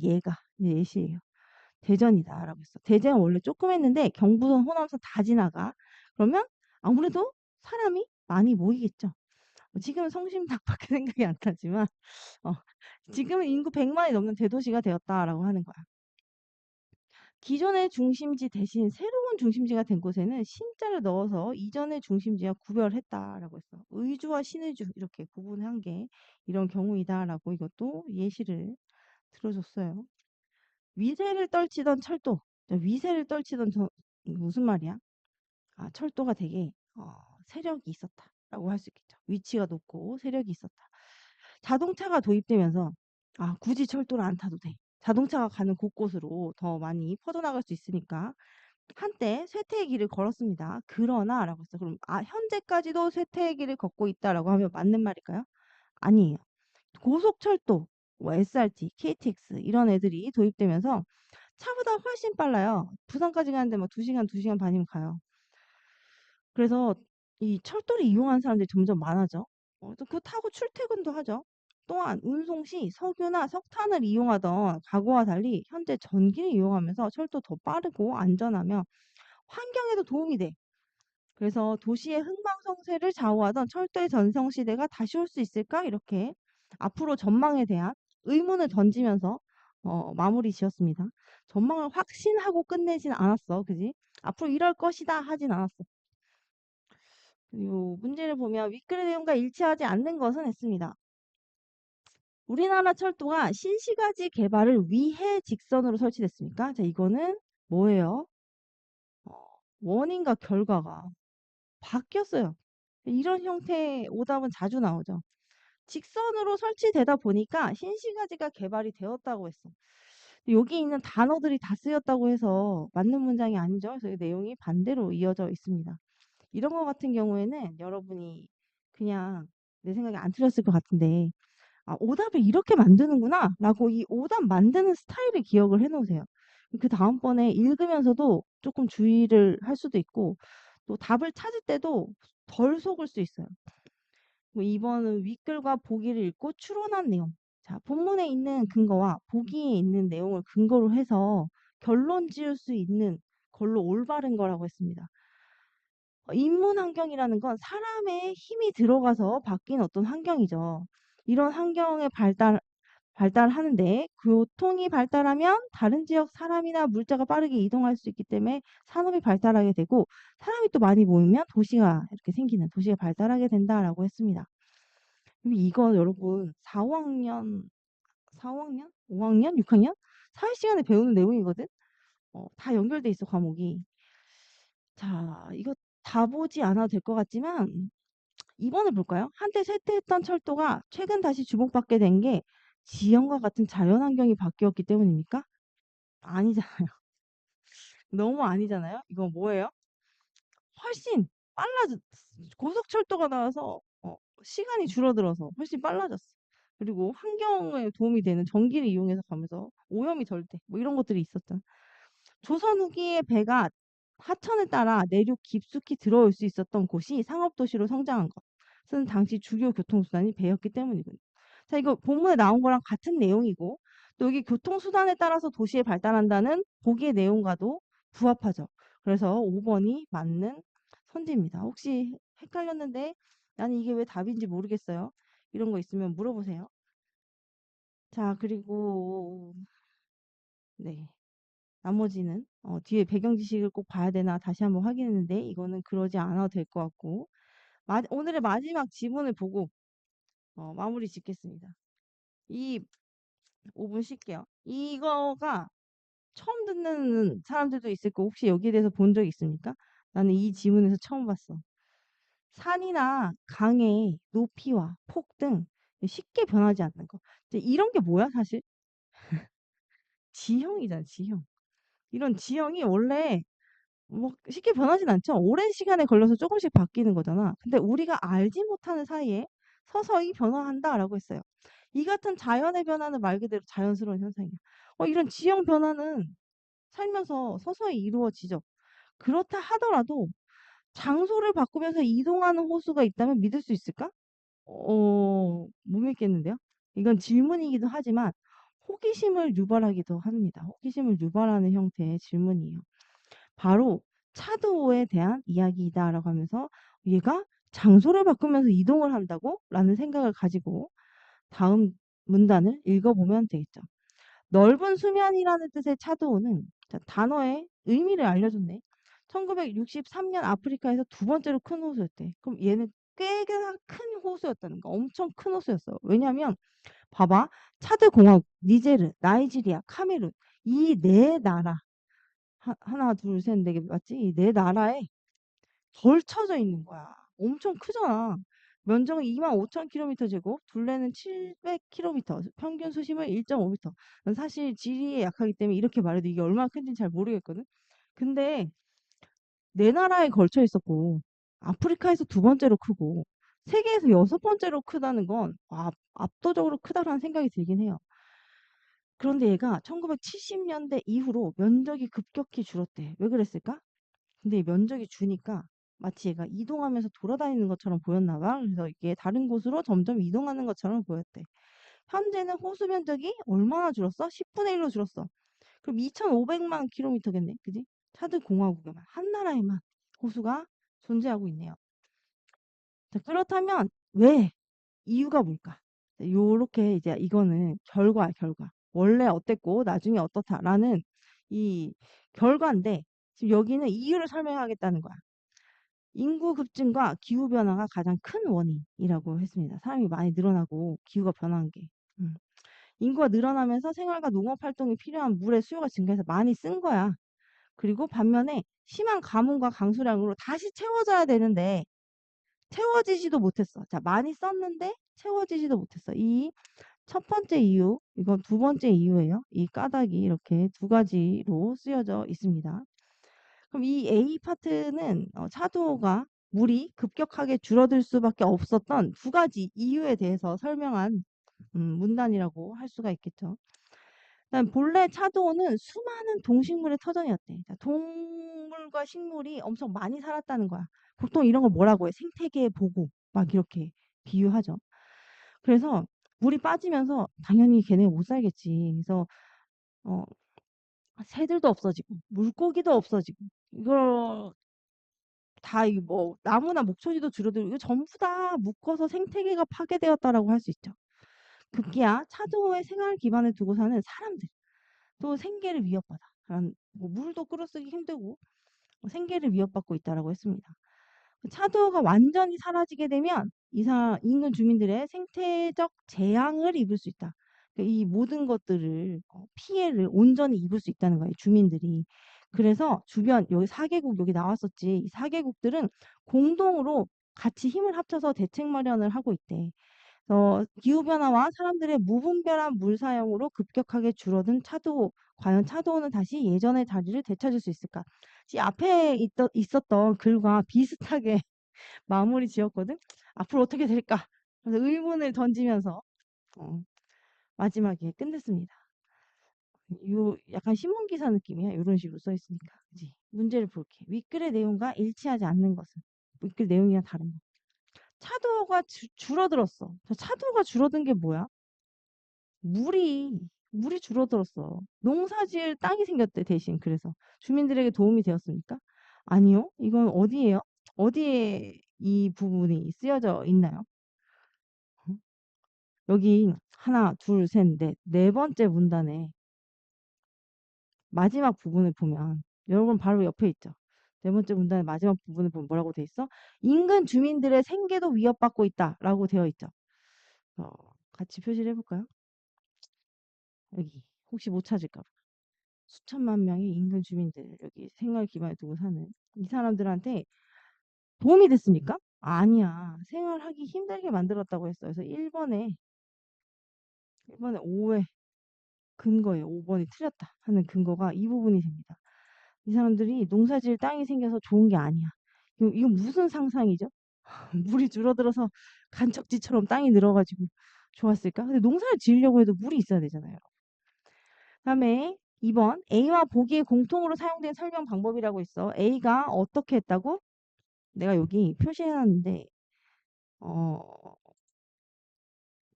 예시예요. 대전이다라고 했어. 대전은 원래 조금 했는데 경부선, 호남선 다 지나가. 그러면 아무래도 사람이 많이 모이겠죠. 지금은 성심당밖에 생각이 안 나지만 어, 지금은 인구 100만이 넘는 대도시가 되었다라고 하는 거야. 기존의 중심지 대신 새로운 중심지가 된 곳에는 신자를 넣어서 이전의 중심지와 구별했다라고 했어. 의주와 신의주 이렇게 구분한 게 이런 경우이다라고 이것도 예시를 들어줬어요. 위세를 떨치던 철도. 위세를 떨치던 무슨 말이야? 철도가 되게 세력이 있었다라고 할 수 있겠죠. 위치가 높고 세력이 있었다. 자동차가 도입되면서 굳이 철도를 안 타도 돼. 자동차가 가는 곳곳으로 더 많이 퍼져나갈 수 있으니까 한때 쇠퇴의 길을 걸었습니다. 그러나라고 했어. 그럼 현재까지도 쇠퇴의 길을 걷고 있다라고 하면 맞는 말일까요? 아니에요. 고속철도, 뭐 SRT, KTX 이런 애들이 도입되면서 차보다 훨씬 빨라요. 부산까지 가는데 막 2시간, 2시간 반이면 가요. 그래서 이 철도를 이용하는 사람들이 점점 많아져. 또 그거 타고 출퇴근도 하죠. 또한 운송 시 석유나 석탄을 이용하던 과거와 달리 현재 전기를 이용하면서 철도 더 빠르고 안전하며 환경에도 도움이 돼. 그래서 도시의 흥망성쇠를 좌우하던 철도의 전성시대가 다시 올 수 있을까? 이렇게 앞으로 전망에 대한 의문을 던지면서 마무리 지었습니다. 전망을 확신하고 끝내진 않았어. 그지? 앞으로 이럴 것이다 하진 않았어. 그리고 문제를 보면 윗글의 내용과 일치하지 않는 것은 했습니다. 우리나라 철도가 신시가지 개발을 위해 직선으로 설치됐습니까? 자, 이거는 뭐예요? 원인과 결과가 바뀌었어요. 이런 형태의 오답은 자주 나오죠. 직선으로 설치되다 보니까 신시가지가 개발이 되었다고 했어. 여기 있는 단어들이 다 쓰였다고 해서 맞는 문장이 아니죠. 그래서 이 내용이 반대로 이어져 있습니다. 이런 거 같은 경우에는 여러분이 그냥 내 생각에 안 틀렸을 것 같은데, 아, 오답을 이렇게 만드는구나 라고 이 오답 만드는 스타일을 기억을 해 놓으세요. 그 다음번에 읽으면서도 조금 주의를 할 수도 있고, 또 답을 찾을 때도 덜 속을 수 있어요. 2번은 윗글과 보기를 읽고 추론한 내용. 자, 본문에 있는 근거와 보기에 있는 내용을 근거로 해서 결론 지을 수 있는 걸로 올바른 거라고 했습니다. 인문 환경이라는 건 사람의 힘이 들어가서 바뀐 어떤 환경이죠. 이런 환경의 발달하는데 교통이 발달하면 다른 지역 사람이나 물자가 빠르게 이동할 수 있기 때문에 산업이 발달하게 되고, 사람이 또 많이 모이면 도시가 이렇게 생기는, 도시가 발달하게 된다라고 했습니다. 그럼 이거 여러분 4, 5학년, 5학년, 6학년 사회 시간에 배우는 내용이거든. 다 연결돼 있어, 과목이. 자, 이거 다 보지 않아도 될 것 같지만 2번을 볼까요? 한때 쇠퇴했던 철도가 최근 다시 주목받게 된 게 지형과 같은 자연환경이 바뀌었기 때문입니까? 아니잖아요. 너무 아니잖아요. 이건 뭐예요? 훨씬 빨라졌, 고속철도가 나와서 시간이 줄어들어서 훨씬 빨라졌어. 그리고 환경에 도움이 되는 전기를 이용해서 가면서 오염이 덜 돼. 뭐 이런 것들이 있었잖아. 조선 후기의 배가 하천을 따라 내륙 깊숙이 들어올 수 있었던 곳이 상업도시로 성장한 것은 당시 주요 교통수단이 배였기 때문이군요. 자, 이거 본문에 나온 거랑 같은 내용이고, 또 여기 교통수단에 따라서 도시에 발달한다는 보기의 내용과도 부합하죠. 그래서 5번이 맞는 선지입니다. 혹시 헷갈렸는데 나는 이게 왜 답인지 모르겠어요, 이런 거 있으면 물어보세요. 자, 그리고 네. 나머지는 뒤에 배경 지식을 꼭 봐야 되나 다시 한번 확인했는데 이거는 그러지 않아도 될 것 같고, 오늘의 마지막 지문을 보고 마무리 짓겠습니다. 이 5분 쉴게요. 이거가 처음 듣는 사람들도 있을 거고, 혹시 여기에 대해서 본 적 있습니까? 나는 이 지문에서 처음 봤어. 산이나 강의 높이와 폭 등 쉽게 변하지 않는 거. 이제 이런 게 뭐야 사실? 지형이잖아, 지형. 이런 지형이 원래 뭐 쉽게 변하진 않죠. 오랜 시간에 걸려서 조금씩 바뀌는 거잖아. 근데 우리가 알지 못하는 사이에 서서히 변화한다라고 했어요. 이 같은 자연의 변화는 말 그대로 자연스러운 현상이야. 이런 지형 변화는 살면서 서서히 이루어지죠. 그렇다 하더라도 장소를 바꾸면서 이동하는 호수가 있다면 믿을 수 있을까? 못 믿겠는데요. 이건 질문이기도 하지만 호기심을 유발하기도 합니다. 호기심을 유발하는 형태의 질문이에요. 바로 차도에 대한 이야기이다라고 하면서, 얘가 장소를 바꾸면서 이동을 한다고? 라는 생각을 가지고 다음 문단을 읽어보면 되겠죠. 넓은 수면이라는 뜻의 차도는, 자, 단어의 의미를 알려줬네. 1963년 아프리카에서 두 번째로 큰 호수였대. 그럼 얘는 꽤나 큰 호수였다는 거. 엄청 큰 호수였어. 왜냐면 봐봐. 차드 공화국, 니제르, 나이지리아, 카메룬, 이 네 나라, 하나, 둘, 셋, 네 개 맞지? 이 네 나라에 걸쳐져 있는 거야. 엄청 크잖아. 면적은 25,000km 제곱, 둘레는 700km, 평균 수심은 1.5m. 난 사실 지리에 약하기 때문에 이렇게 말해도 이게 얼마나 큰지는 잘 모르겠거든. 근데 네 나라에 걸쳐 있었고, 아프리카에서 두 번째로 크고, 세계에서 여섯 번째로 크다는 건 압도적으로 크다라는 생각이 들긴 해요. 그런데 얘가 1970년대 이후로 면적이 급격히 줄었대. 왜 그랬을까? 근데 이 면적이 주니까 마치 얘가 이동하면서 돌아다니는 것처럼 보였나 봐. 그래서 이게 다른 곳으로 점점 이동하는 것처럼 보였대. 현재는 호수 면적이 얼마나 줄었어? 10분의 1로 줄었어. 그럼 2,500만 킬로미터겠네. 그지? 차드 공화국에만, 한 나라에만 호수가 존재하고 있네요. 자, 그렇다면 왜? 이유가 뭘까? 요렇게 이제 이거는 결과야, 결과. 원래 어땠고 나중에 어떻다라는 이 결과인데, 지금 여기는 이유를 설명하겠다는 거야. 인구 급증과 기후 변화가 가장 큰 원인이라고 했습니다. 사람이 많이 늘어나고 기후가 변한 게. 음. 인구가 늘어나면서 생활과 농업 활동이 필요한 물의 수요가 증가해서 많이 쓴 거야. 그리고 반면에 심한 가뭄과 강수량으로 다시 채워져야 되는데 채워지지도 못했어. 자, 많이 썼는데 채워지지도 못했어. 이 첫 번째 이유, 이건 두 번째 이유예요. 이 까닭이 이렇게 두 가지로 쓰여져 있습니다. 그럼 이 A 파트는 차도가 물이 급격하게 줄어들 수밖에 없었던 두 가지 이유에 대해서 설명한 문단이라고 할 수가 있겠죠. 그다음 본래 차도는 수많은 동식물의 터전이었대. 자, 동물과 식물이 엄청 많이 살았다는 거야. 보통 이런 걸 뭐라고 해? 생태계 보고 막 이렇게 비유하죠. 그래서 물이 빠지면서 당연히 걔네가 못 살겠지. 그래서 어, 새들도 없어지고 물고기도 없어지고 이걸 다 이 뭐 나무나 목초지도 줄어들고 이거 전부 다 묶어서 생태계가 파괴되었다라고 할 수 있죠. 급기야 차도의 생활 기반을 두고 사는 사람들 또 생계를 위협받아. 뭐 물도 끌어쓰기 힘들고 생계를 위협받고 있다라고 했습니다. 차도가 완전히 사라지게 되면 인근 주민들의 생태적 재앙을 입을 수 있다. 그러니까 이 모든 것들을 피해를 온전히 입을 수 있다는 거예요. 주민들이. 그래서 주변 여기 4개국 여기 나왔었지. 이 4개국들은 공동으로 같이 힘을 합쳐서 대책 마련을 하고 있대. 기후변화와 사람들의 무분별한 물 사용으로 급격하게 줄어든 차도, 과연 차도는 다시 예전의 자리를 되찾을 수 있을까? 이 앞에 있었던 글과 비슷하게 마무리 지었거든? 앞으로 어떻게 될까? 그래서 의문을 던지면서 어, 마지막에 끝냈습니다. 약간 신문기사 느낌이야. 이런 식으로 써 있으니까. 그지? 문제를 볼게. 윗글의 내용과 일치하지 않는 것은 윗글 내용이랑 다른 거. 차도가 줄어들었어. 차도가 줄어든 게 뭐야? 물이 물이 줄어들었어. 농사지을 땅이 생겼대 대신. 그래서 주민들에게 도움이 되었습니까? 아니요. 이건 어디예요? 어디에 이 부분이 쓰여져 있나요? 어? 여기 하나, 둘, 셋, 넷, 네 번째 문단에 마지막 부분을 보면 여러분 바로 옆에 있죠. 네 번째 문단의 마지막 부분을 보면 뭐라고 돼 있어? 인근 주민들의 생계도 위협받고 있다라고 되어 있죠. 어, 같이 표시를 해볼까요? 여기 혹시 못 찾을까 봐. 수천만 명의 인근 주민들 여기 생활 기반을 두고 사는 이 사람들한테 도움이 됐습니까? 아니야. 생활하기 힘들게 만들었다고 했어요. 그래서 1번에 5의 근거예요. 5번이 틀렸다 하는 근거가 이 부분이 됩니다. 이 사람들이 농사지을 땅이 생겨서 좋은 게 아니야. 이거 무슨 상상이죠? 물이 줄어들어서 간척지처럼 땅이 늘어가지고 좋았을까? 근데 농사를 지으려고 해도 물이 있어야 되잖아요. 다음에 2번 A와 보기에 공통으로 사용된 설명 방법이라고 있어. A가 어떻게 했다고? 내가 여기 표시해놨는데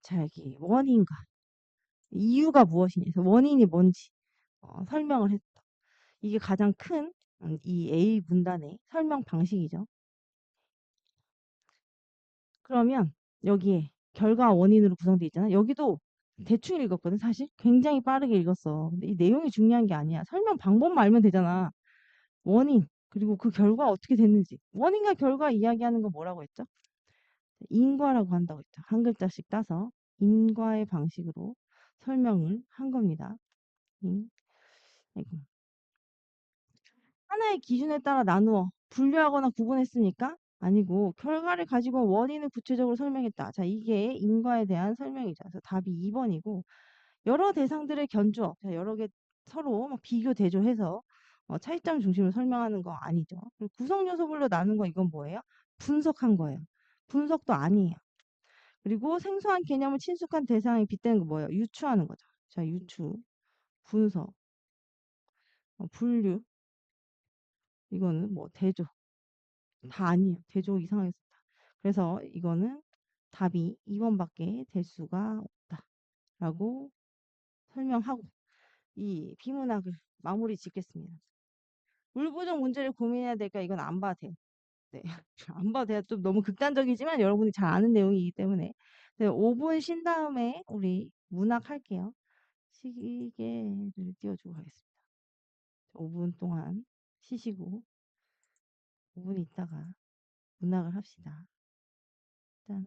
자 여기 원인과 이유가 무엇이냐 해서 원인이 뭔지 설명을 했다. 이게 가장 큰 이 A 문단의 설명 방식이죠. 그러면 여기에 결과 원인으로 구성되어 있잖아. 여기도 대충 읽었거든 사실. 굉장히 빠르게 읽었어. 근데 이 내용이 중요한 게 아니야. 설명 방법만 알면 되잖아. 원인 그리고 그 결과 어떻게 됐는지. 원인과 결과 이야기하는 거 뭐라고 했죠? 인과라고 한다고 했죠. 한 글자씩 따서 인과의 방식으로 설명을 한 겁니다. 아이고. 하나의 기준에 따라 나누어 분류하거나 구분했으니까 아니고 결과를 가지고 원인을 구체적으로 설명했다. 자, 이게 인과에 대한 설명이죠. 그래서 답이 2번이고 여러 대상들의 견주어, 자, 여러 개 서로 막 비교 대조해서 차이점 중심으로 설명하는 거 아니죠. 그리고 구성 요소별로 나눈 거 이건 뭐예요? 분석한 거예요. 분석도 아니에요. 그리고 생소한 개념을 친숙한 대상에 빗대는 거 뭐예요? 유추하는 거죠. 자, 유추, 분석, 분류, 이거는 뭐 대조 다 아니에요. 대조 이상하게 썼다. 그래서 이거는 답이 2번밖에 될 수가 없다라고 설명하고 이 비문학을 마무리 짓겠습니다. 물 부족 문제를 고민해야 될까? 이건 안 봐도 돼요. 네. 안 봐도 돼요. 좀 너무 극단적이지만 여러분이 잘 아는 내용이기 때문에. 네, 5분 쉰 다음에 우리 문학 할게요. 시계를 띄워주고 가겠습니다. 5분 동안 쉬시고 5분 있다가 문학을 합시다. 일단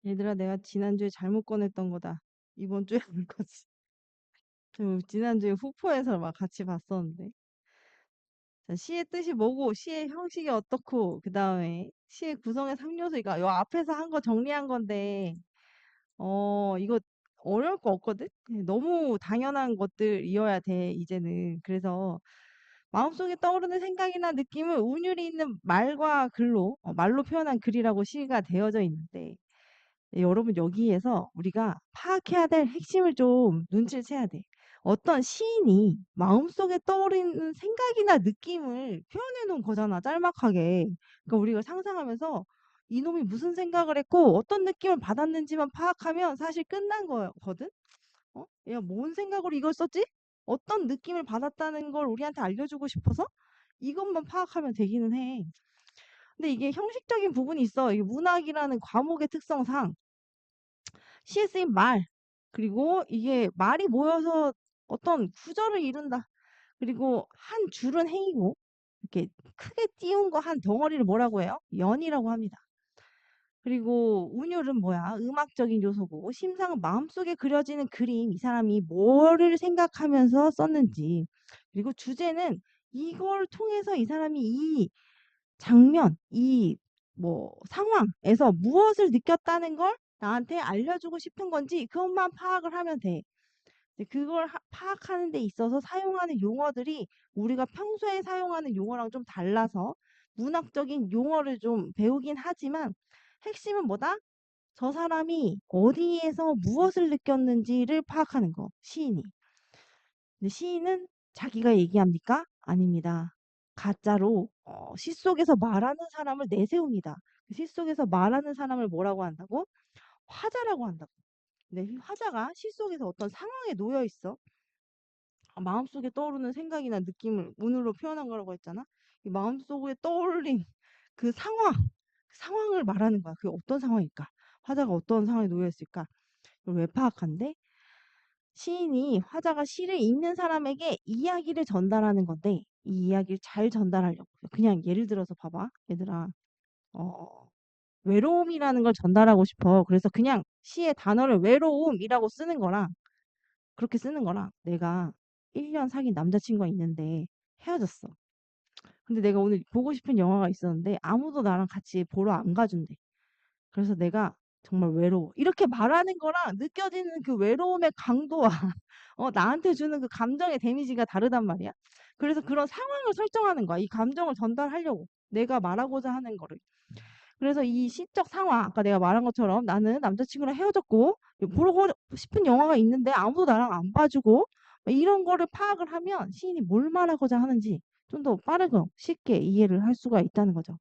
얘들아, 내가 지난주에 잘못 꺼냈던 거다. 이번 주에 볼 거지. 지난주에 후포에서 막 같이 봤었는데. 자, 시의 뜻이 뭐고, 시의 형식이 어떻고, 그 다음에 시의 구성의 3요소가 요 앞에서 한 거 정리한 건데, 이거 어려울 거 없거든? 너무 당연한 것들이어야 돼, 이제는. 그래서 마음속에 떠오르는 생각이나 느낌을 운율이 있는 말과 글로, 말로 표현한 글이라고 시가 되어져 있는데, 네, 여러분 여기에서 우리가 파악해야 될 핵심을 좀 눈치를 채야 돼. 어떤 시인이 마음속에 떠오르는 생각이나 느낌을 표현해 놓은 거잖아, 짤막하게. 그러니까 우리가 상상하면서 이놈이 무슨 생각을 했고 어떤 느낌을 받았는지만 파악하면 사실 끝난 거거든? 얘가 뭔 생각으로 이걸 썼지? 어떤 느낌을 받았다는 걸 우리한테 알려주고 싶어서 이것만 파악하면 되기는 해. 근데 이게 형식적인 부분이 있어. 이게 문학이라는 과목의 특성상 시에 쓰인 말, 그리고 이게 말이 모여서 어떤 구절을 이룬다. 그리고 한 줄은 행이고, 이렇게 크게 띄운 거 한 덩어리를 뭐라고 해요? 연이라고 합니다. 그리고 운율은 뭐야? 음악적인 요소고, 심상은 마음속에 그려지는 그림, 이 사람이 뭐를 생각하면서 썼는지. 그리고 주제는 이걸 통해서 이 사람이 이 장면, 이 뭐 상황에서 무엇을 느꼈다는 걸 나한테 알려주고 싶은 건지 그것만 파악을 하면 돼. 근데 그걸 파악하는 데 있어서 사용하는 용어들이 우리가 평소에 사용하는 용어랑 좀 달라서 문학적인 용어를 좀 배우긴 하지만 핵심은 뭐다? 저 사람이 어디에서 무엇을 느꼈는지를 파악하는 거, 시인이. 근데 시인은 자기가 얘기합니까? 아닙니다. 가짜로 시 속에서 말하는 사람을 내세웁니다. 시 속에서 말하는 사람을 뭐라고 한다고? 화자라고 한다고. 근데 이 화자가 시 속에서 어떤 상황에 놓여 있어. 마음속에 떠오르는 생각이나 느낌을 문으로 표현한 거라고 했잖아. 이 마음속에 떠올린 그 상황을 말하는 거야. 그게 어떤 상황일까? 화자가 어떤 상황에 놓여 있을까? 그걸 왜 파악한대? 시인이 화자가 시를 읽는 사람에게 이야기를 전달하는 건데 이 이야기를 잘 전달하려고 그냥 예를 들어서 봐봐 얘들아 어, 외로움이라는 걸 전달하고 싶어. 그래서 그냥 시의 단어를 외로움이라고 쓰는 거랑 그렇게 쓰는 거랑 내가 1년 사귄 남자친구가 있는데 헤어졌어. 근데 내가 오늘 보고 싶은 영화가 있었는데 아무도 나랑 같이 보러 안 가준대. 그래서 내가 정말 외로워. 이렇게 말하는 거랑 느껴지는 그 외로움의 강도와 나한테 주는 그 감정의 데미지가 다르단 말이야. 그래서 그런 상황을 설정하는 거야. 이 감정을 전달하려고. 내가 말하고자 하는 거를. 그래서 이 시적 상황, 아까 내가 말한 것처럼 나는 남자친구랑 헤어졌고, 보고 싶은 영화가 있는데 아무도 나랑 안 봐주고, 이런 거를 파악을 하면 시인이 뭘 말하고자 하는지 좀 더 빠르고 쉽게 이해를 할 수가 있다는 거죠.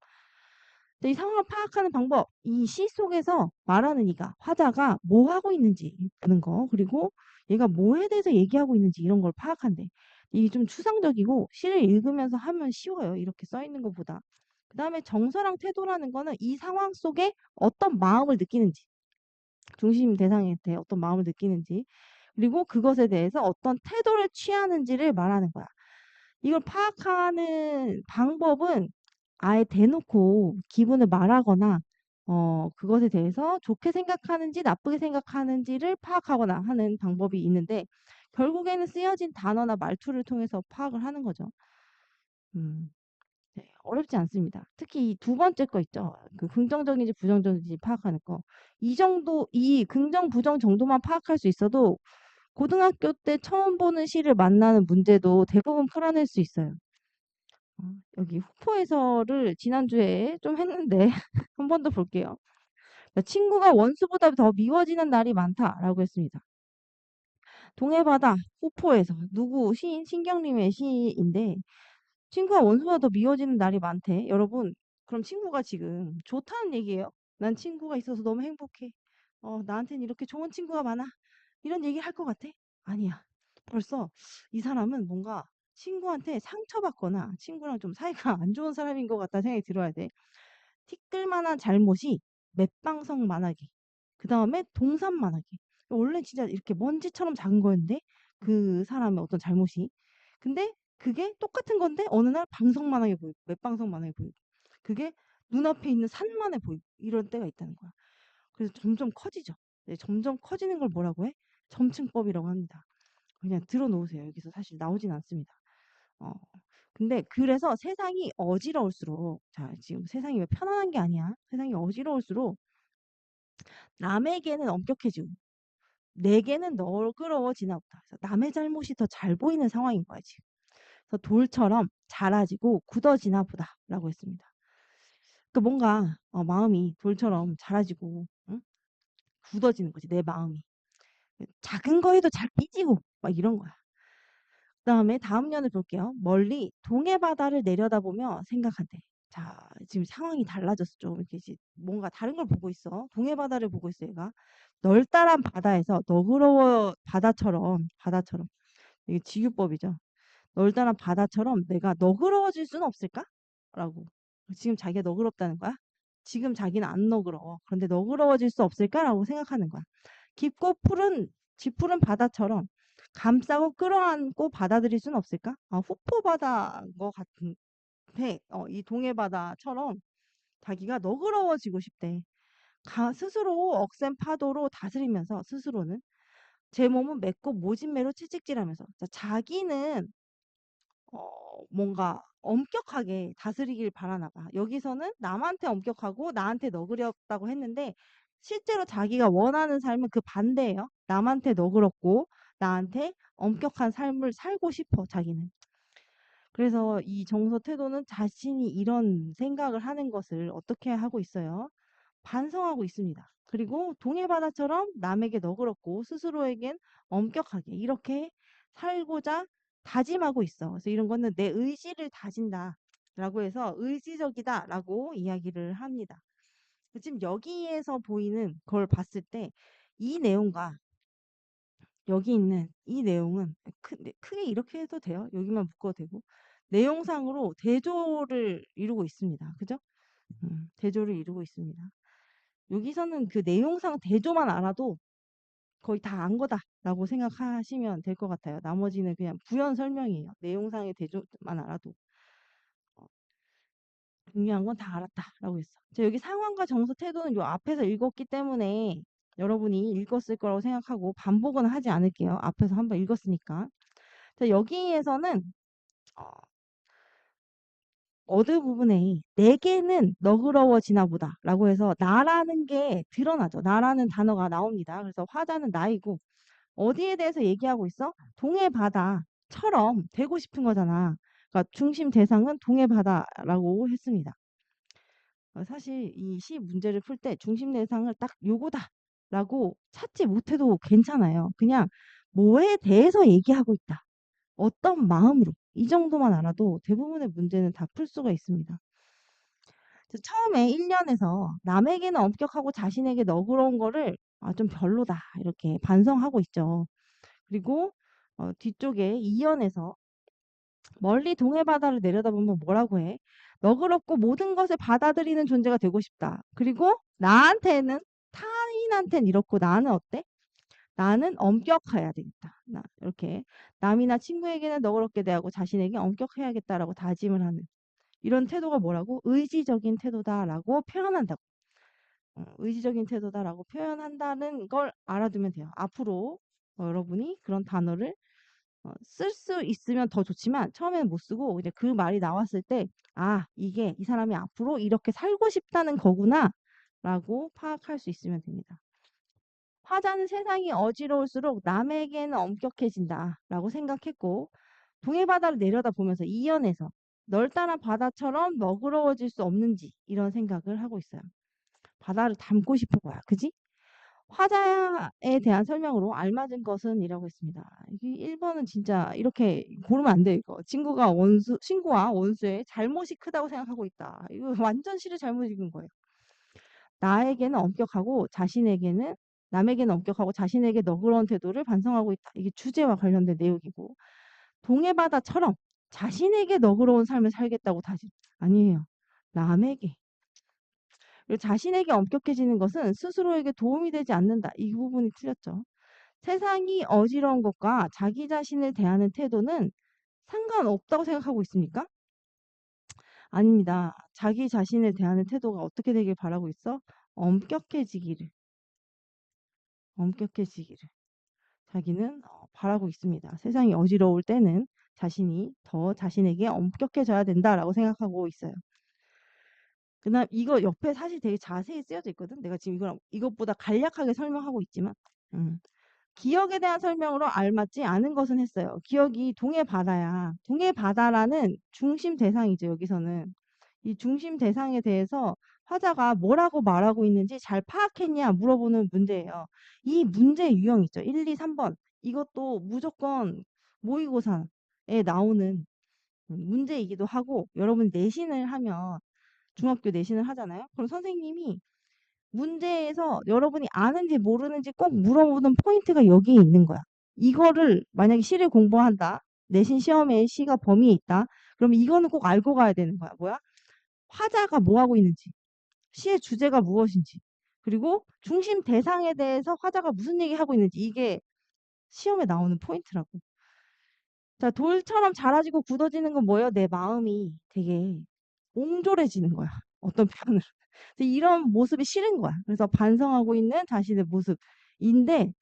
근데 이 상황을 파악하는 방법, 이 시 속에서 말하는 이가, 화자가 뭐 하고 있는지 보는 거, 그리고 얘가 뭐에 대해서 얘기하고 있는지 이런 걸 파악한대. 이게 좀 추상적이고 시를 읽으면서 하면 쉬워요. 이렇게 써 있는 것보다. 그 다음에 정서랑 태도라는 거는 이 상황 속에 어떤 마음을 느끼는지, 중심 대상한테 어떤 마음을 느끼는지, 그리고 그것에 대해서 어떤 태도를 취하는지를 말하는 거야. 이걸 파악하는 방법은 아예 대놓고 기분을 말하거나 그것에 대해서 좋게 생각하는지 나쁘게 생각하는지를 파악하거나 하는 방법이 있는데 결국에는 쓰여진 단어나 말투를 통해서 파악을 하는 거죠. 음, 네, 어렵지 않습니다. 특히 이 두 번째 거 있죠. 그 긍정적인지 부정적인지 파악하는 거. 이 정도, 이 긍정, 부정 정도만 파악할 수 있어도 고등학교 때 처음 보는 시를 만나는 문제도 대부분 풀어낼 수 있어요. 여기 후포에서를 지난주에 좀 했는데 한 번 더 볼게요. 친구가 원수보다 더 미워지는 날이 많다라고 했습니다. 동해바다 후포에서 누구 시인 신경림의 시인데 친구가 원수보다 더 미워지는 날이 많대. 여러분 그럼 친구가 지금 좋다는 얘기예요? 난 친구가 있어서 너무 행복해. 나한테는 이렇게 좋은 친구가 많아. 이런 얘기 할 것 같아? 아니야. 벌써 이 사람은 뭔가 친구한테 상처받거나 친구랑 좀 사이가 안 좋은 사람인 것 같다는 생각이 들어야 돼. 티끌만한 잘못이 맷방석만하게. 그 다음에 동산만하게. 원래 진짜 이렇게 먼지처럼 작은 거였는데 그 사람의 어떤 잘못이. 근데 그게 똑같은 건데 어느 날 방석만하게 보이고 맷방석만하게 보이고 그게 눈앞에 있는 산만해 보이고 이런 때가 있다는 거야. 그래서 점점 커지죠. 네, 점점 커지는 걸 뭐라고 해? 점층법이라고 합니다. 그냥 들어놓으세요. 여기서 사실 나오진 않습니다. 어. 근데 그래서 세상이 어지러울수록, 자, 지금 세상이 왜 편안한 게 아니야? 세상이 어지러울수록 남에게는 엄격해지고 내게는 너그러워지나 보다. 그래서 남의 잘못이 더 잘 보이는 상황인 거야, 지금. 그래서 돌처럼 자라지고 굳어지나 보다라고 했습니다. 그 뭔가 마음이 돌처럼 자라지고, 응? 굳어지는 거지, 내 마음이. 작은 거에도 잘 삐지고 막 이런 거야. 그다음에 다음 년을 볼게요. 멀리 동해 바다를 내려다보며 생각한대. 자, 지금 상황이 달라졌어. 좀 이렇게 뭔가 다른 걸 보고 있어. 동해 바다를 보고 있어, 얘가. 널따란 바다에서 너그러워 바다처럼 이게 지유법이죠. 널따란 바다처럼 내가 너그러워질 수는 없을까? 라고. 지금 자기가 너그럽다는 거야? 지금 자기는 안 너그러워. 그런데 너그러워질 수 없을까라고 생각하는 거야. 깊고 짙푸른 바다처럼 감싸고 끌어안고 받아들일 수는 없을까? 후포 바다인 것 같은데, 이 동해 바다처럼 자기가 너그러워지고 싶대. 스스로 억센 파도로 다스리면서 스스로는 제 몸은 맺고 모진매로 채찍질하면서 자기는 뭔가 엄격하게 다스리길 바라나 봐. 여기서는 남한테 엄격하고 나한테 너그럽다고 했는데 실제로 자기가 원하는 삶은 그 반대예요. 남한테 너그럽고 나한테 엄격한 삶을 살고 싶어, 자기는. 그래서 이 정서 태도는 자신이 이런 생각을 하는 것을 어떻게 하고 있어요? 반성하고 있습니다. 그리고 동해바다처럼 남에게 너그럽고 스스로에겐 엄격하게 이렇게 살고자 다짐하고 있어. 그래서 이런 거는 내 의지를 다진다 라고 해서 의지적이다 라고 이야기를 합니다. 지금 여기에서 보이는 걸 봤을 때 이 내용과 여기 있는 이 내용은 크게 이렇게 해도 돼요. 여기만 묶어도 되고 내용상으로 대조를 이루고 있습니다. 그죠? 대조를 이루고 있습니다. 여기서는 그 내용상 대조만 알아도 거의 다 안 거다라고 생각하시면 될 것 같아요. 나머지는 그냥 부연 설명이에요. 내용상의 대조만 알아도. 중요한 건 다 알았다라고 했어. 자, 여기 상황과 정서 태도는 요 앞에서 읽었기 때문에 여러분이 읽었을 거라고 생각하고 반복은 하지 않을게요. 앞에서 한번 읽었으니까. 자, 여기에서는 어느 부분에 내게는 너그러워지나 보다 라고 해서 나라는 게 드러나죠. 나라는 단어가 나옵니다. 그래서 화자는 나이고 어디에 대해서 얘기하고 있어? 동해 바다처럼 되고 싶은 거잖아. 그러니까 중심 대상은 동해 바다라고 했습니다. 사실 이 시 문제를 풀 때 중심 대상을 딱 요거다라고 찾지 못해도 괜찮아요. 그냥 뭐에 대해서 얘기하고 있다. 어떤 마음으로 이 정도만 알아도 대부분의 문제는 다 풀 수가 있습니다. 처음에 1년에서 남에게는 엄격하고 자신에게 너그러운 거를 좀 별로다 이렇게 반성하고 있죠. 그리고 뒤쪽에 2년에서 멀리 동해 바다를 내려다보면 뭐라고 해? 너그럽고 모든 것을 받아들이는 존재가 되고 싶다. 그리고 나한테는 타인한테는 이렇고 나는 어때? 나는 엄격해야 되겠다. 이렇게 남이나 친구에게는 너그럽게 대하고 자신에게 엄격해야겠다라고 다짐을 하는 이런 태도가 뭐라고? 의지적인 태도다라고 표현한다고. 의지적인 태도다라고 표현한다는 걸 알아두면 돼요. 앞으로 여러분이 그런 단어를 쓸 수 있으면 더 좋지만 처음에는 못 쓰고 이제 그 말이 나왔을 때 이게 이 사람이 앞으로 이렇게 살고 싶다는 거구나 라고 파악할 수 있으면 됩니다. 화자는 세상이 어지러울수록 남에게는 엄격해진다 라고 생각했고 동해바다를 내려다보면서 이연에서 널따란 바다처럼 너그러워질 수 없는지 이런 생각을 하고 있어요. 바다를 닮고 싶은 거야. 그지? 화자에 대한 설명으로 알맞은 것은 이라고 했습니다. 이게 1번은 진짜 이렇게 고르면 안 돼, 이거. 친구와 원수의 잘못이 크다고 생각하고 있다. 이거 완전 시를 잘못 읽은 거예요. 남에게는 엄격하고 자신에게 너그러운 태도를 반성하고 있다. 이게 주제와 관련된 내용이고. 동해바다처럼 자신에게 너그러운 삶을 살겠다고 다짐. 아니에요. 남에게. 그리고 자신에게 엄격해지는 것은 스스로에게 도움이 되지 않는다. 이 부분이 틀렸죠. 세상이 어지러운 것과 자기 자신을 대하는 태도는 상관없다고 생각하고 있습니까? 아닙니다. 자기 자신을 대하는 태도가 어떻게 되길 바라고 있어? 엄격해지기를. 엄격해지기를 자기는 바라고 있습니다. 세상이 어지러울 때는 자신이 더 자신에게 엄격해져야 된다라고 생각하고 있어요. 그다음 이거 옆에 사실 되게 자세히 쓰여져 있거든. 내가 지금 이것보다 간략하게 설명하고 있지만 기억에 대한 설명으로 알맞지 않은 것은 했어요. 기억이 동해 바다야. 동해 바다라는 중심 대상이죠. 여기서는 이 중심 대상에 대해서 화자가 뭐라고 말하고 있는지 잘 파악했냐 물어보는 문제예요. 이 문제 유형 있죠. 1, 2, 3번. 이것도 무조건 모의고사에 나오는 문제이기도 하고, 여러분 내신을 하면 중학교 내신을 하잖아요. 그럼 선생님이 문제에서 여러분이 아는지 모르는지 꼭 물어보는 포인트가 여기에 있는 거야. 이거를 만약에 시를 공부한다. 내신 시험에 시가 범위에 있다. 그럼 이거는 꼭 알고 가야 되는 거야. 뭐야? 화자가 뭐 하고 있는지, 시의 주제가 무엇인지, 그리고 중심 대상에 대해서 화자가 무슨 얘기하고 있는지, 이게 시험에 나오는 포인트라고. 자, 돌처럼 자라지고 굳어지는 건 뭐예요? 내 마음이 되게 옹졸해지는 거야. 어떤 표현을. 이런 모습이 싫은 거야. 그래서 반성하고 있는 자신의 모습인데,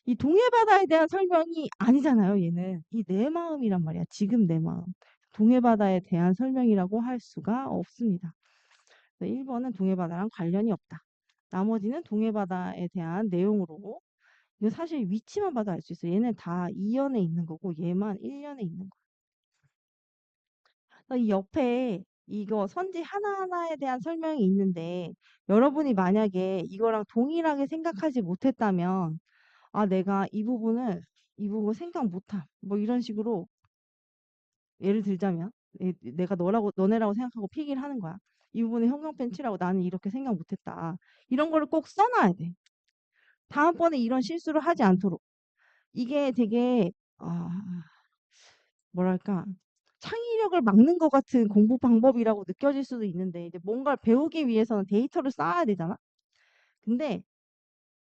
이 동해바다에 대한 설명이 아니잖아요, 얘는. 이 내 마음이란 말이야. 지금 내 마음. 동해바다에 대한 설명이라고 할 수가 없습니다. 1번은 동해바다랑 관련이 없다. 나머지는 동해바다에 대한 내용으로, 이거 사실 위치만 봐도 알 수 있어. 얘는 다 2연에 있는 거고 얘만 1연에 있는 거야. 이 옆에 이거 선지 하나하나에 대한 설명이 있는데, 여러분이 만약에 이거랑 동일하게 생각하지 못했다면, 아, 내가 이 부분 생각 못함. 뭐 이런 식으로 예를 들자면, 내가 너네라고 생각하고 필기를 하는 거야. 이 부분에 형광펜 칠하고 나는 이렇게 생각 못했다. 이런 거를 꼭 써놔야 돼. 다음번에 이런 실수를 하지 않도록. 이게 되게 뭐랄까, 창의력을 막는 것 같은 공부 방법이라고 느껴질 수도 있는데, 이제 뭔가를 배우기 위해서는 데이터를 쌓아야 되잖아. 근데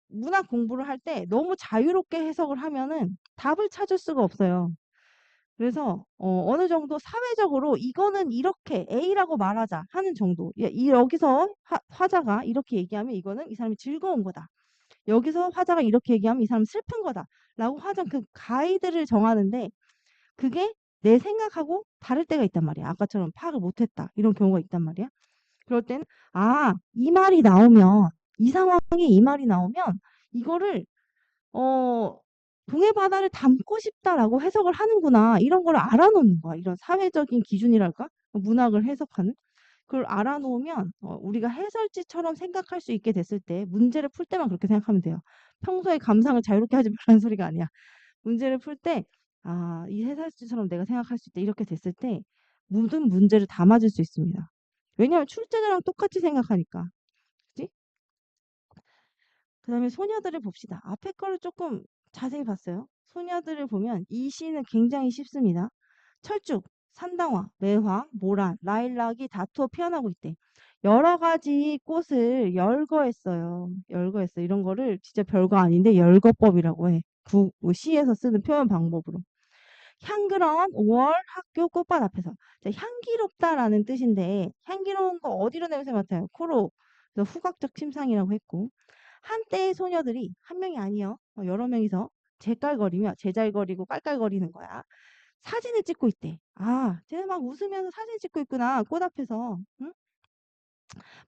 문학 공부를 할 때 너무 자유롭게 해석을 하면은 답을 찾을 수가 없어요. 그래서 어느 정도 사회적으로 이거는 이렇게 A라고 말하자 하는 정도. 여기서 화자가 이렇게 얘기하면 이거는 이 사람이 즐거운 거다. 여기서 화자가 이렇게 얘기하면 이 사람은 슬픈 거다. 라고 화자 그 가이드를 정하는데, 그게 내 생각하고 다를 때가 있단 말이야. 아까처럼 파악을 못했다. 이런 경우가 있단 말이야. 그럴 땐, 이 말이 나오면, 이 상황에 이 말이 나오면, 이거를 동해 바다를 담고 싶다라고 해석을 하는구나. 이런 걸 알아놓는 거야. 이런 사회적인 기준이랄까? 문학을 해석하는. 그걸 알아놓으면 우리가 해설지처럼 생각할 수 있게 됐을 때, 문제를 풀 때만 그렇게 생각하면 돼요. 평소에 감상을 자유롭게 하지 말라는 소리가 아니야. 문제를 풀 때, 이 해설지처럼 내가 생각할 수 있다. 이렇게 됐을 때 모든 문제를 다 맞을 수 있습니다. 왜냐하면 출제자랑 똑같이 생각하니까. 그치? 그 다음에 소녀들을 봅시다. 앞에 거를 조금 자세히 봤어요. 소녀들을 보면 이 시는 굉장히 쉽습니다. 철쭉, 산당화, 매화, 모란, 라일락이 다투어 피어나고 있대. 여러 가지 꽃을 열거했어요. 열거했어. 이런 거를 진짜 별거 아닌데 열거법이라고 해. 시에서 쓰는 표현 방법으로. 향그러운 5월 학교 꽃밭 앞에서. 자, 향기롭다라는 뜻인데, 향기로운 거 어디로 냄새 맡아요? 코로. 그래서 후각적 침상이라고 했고, 한때의 소녀들이 한 명이 아니요, 여러 명이서 제잘거리고 깔깔거리는 거야. 사진을 찍고 있대. 쟤네 막 웃으면서 사진 찍고 있구나. 꽃 앞에서. 응?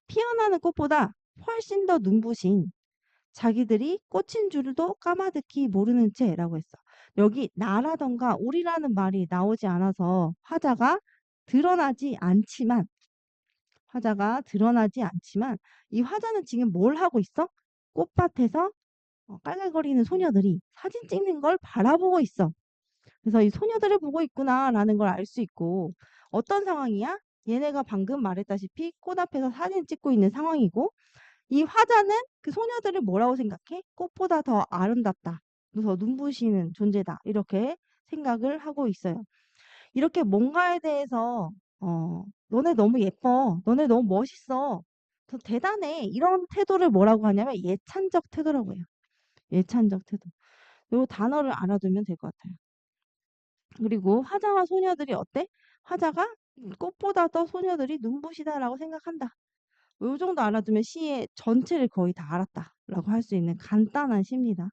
피어나는 꽃보다 훨씬 더 눈부신, 자기들이 꽃인 줄도 까마득히 모르는 채라고 했어. 여기 나라던가 우리라는 말이 나오지 않아서 화자가 드러나지 않지만 이 화자는 지금 뭘 하고 있어? 꽃밭에서 깔깔거리는 소녀들이 사진 찍는 걸 바라보고 있어. 그래서 이 소녀들을 보고 있구나라는 걸 알 수 있고, 어떤 상황이야? 얘네가 방금 말했다시피 꽃 앞에서 사진 찍고 있는 상황이고, 이 화자는 그 소녀들을 뭐라고 생각해? 꽃보다 더 아름답다. 더 눈부시는 존재다. 이렇게 생각을 하고 있어요. 이렇게 뭔가에 대해서 너네 너무 예뻐. 너네 너무 멋있어. 더 대단해. 이런 태도를 뭐라고 하냐면 예찬적 태도라고 해요. 예찬적 태도. 요 단어를 알아두면 될 것 같아요. 그리고 화자와 소녀들이 어때? 화자가 꽃보다 더 소녀들이 눈부시다라고 생각한다. 요 정도 알아두면 시의 전체를 거의 다 알았다 라고 할 수 있는 간단한 시입니다.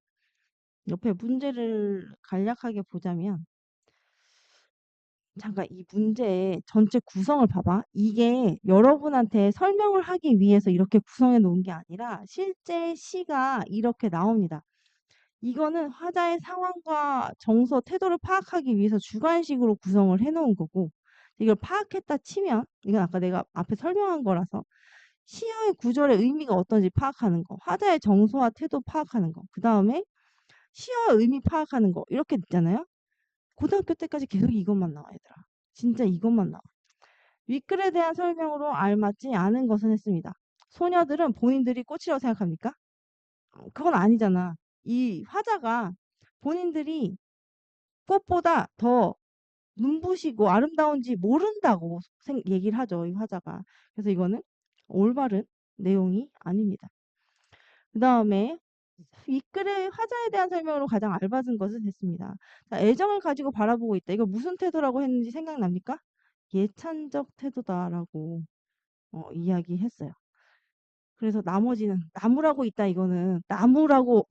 옆에 문제를 간략하게 보자면, 잠깐 이 문제의 전체 구성을 봐봐. 이게 여러분한테 설명을 하기 위해서 이렇게 구성해 놓은 게 아니라 실제 시가 이렇게 나옵니다. 이거는 화자의 상황과 정서, 태도를 파악하기 위해서 주관식으로 구성을 해 놓은 거고, 이걸 파악했다 치면, 이건 아까 내가 앞에 설명한 거라서 시어의 구절의 의미가 어떤지 파악하는 거, 화자의 정서와 태도 파악하는 거, 그 다음에 시어의 의미 파악하는 거, 이렇게 있잖아요. 고등학교 때까지 계속 이것만 나와, 얘들아. 진짜 이것만 나와. 윗글에 대한 설명으로 알맞지 않은 것은 했습니다. 소녀들은 본인들이 꽃이라고 생각합니까? 그건 아니잖아. 이 화자가 본인들이 꽃보다 더 눈부시고 아름다운지 모른다고 얘기를 하죠, 이 화자가. 그래서 이거는 올바른 내용이 아닙니다. 그 다음에 윗글의 화자에 대한 설명으로 가장 알맞은 것은 됐습니다. 자, 애정을 가지고 바라보고 있다. 이거 무슨 태도라고 했는지 생각납니까? 예찬적 태도다라고 이야기했어요. 그래서 나머지는 나무라고 있다. 이거는 나무라고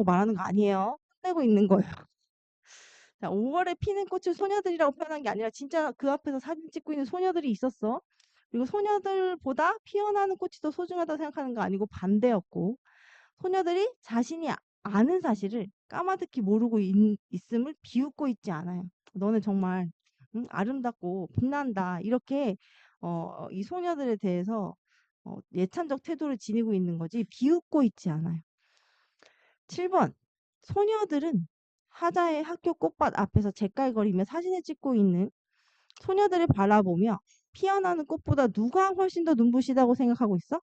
말하는 거 아니에요. 혼내고 있는 거예요. 자, 5월에 피는 꽃을 소녀들이라고 표현한 게 아니라 진짜 그 앞에서 사진 찍고 있는 소녀들이 있었어. 그리고 소녀들보다 피어나는 꽃이 더 소중하다고 생각하는 거 아니고 반대였고, 소녀들이 자신이 아는 사실을 까마득히 모르고 있음을 비웃고 있지 않아요. 너는 정말 아름답고 빛난다. 이렇게 이 소녀들에 대해서 예찬적 태도를 지니고 있는 거지 비웃고 있지 않아요. 7번. 소녀들은 하자의 학교 꽃밭 앞에서 재깔거리며 사진을 찍고 있는 소녀들을 바라보며 피어나는 꽃보다 누가 훨씬 더 눈부시다고 생각하고 있어?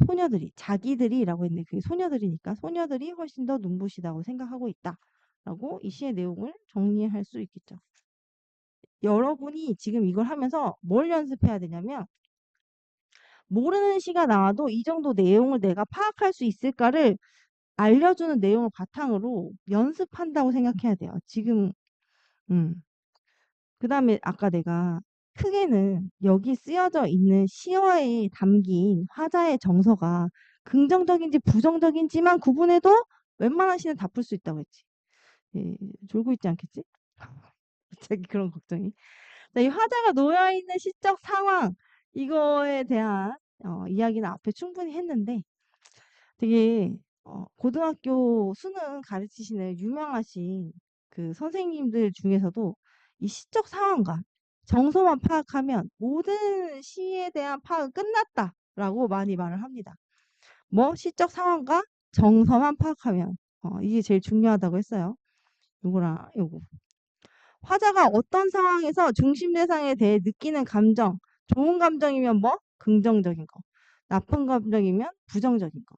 소녀들이, 자기들이라고 했는데 그게 소녀들이니까 소녀들이 훨씬 더 눈부시다고 생각하고 있다. 라고 이 시의 내용을 정리할 수 있겠죠. 여러분이 지금 이걸 하면서 뭘 연습해야 되냐면 모르는 시가 나와도 이 정도 내용을 내가 파악할 수 있을까를 알려주는 내용을 바탕으로 연습한다고 생각해야 돼요. 지금 그 다음에 아까 내가 크게는 여기 쓰여져 있는 시어에 담긴 화자의 정서가 긍정적인지 부정적인지만 구분해도 웬만한 시는 다 풀 수 있다고 했지. 예, 졸고 있지 않겠지? 갑자기 그런 걱정이. 자, 이 화자가 놓여있는 시적 상황 이거에 대한 이야기는 앞에 충분히 했는데 되게 고등학교 수능 가르치시는 유명하신 그 선생님들 중에서도 이 시적 상황과 정서만 파악하면 모든 시에 대한 파악은 끝났다라고 많이 말을 합니다. 뭐 시적 상황과 정서만 파악하면 이게 제일 중요하다고 했어요. 요거랑 요거. 화자가 어떤 상황에서 중심 대상에 대해 느끼는 감정, 좋은 감정이면 뭐? 긍정적인 거. 나쁜 감정이면 부정적인 거.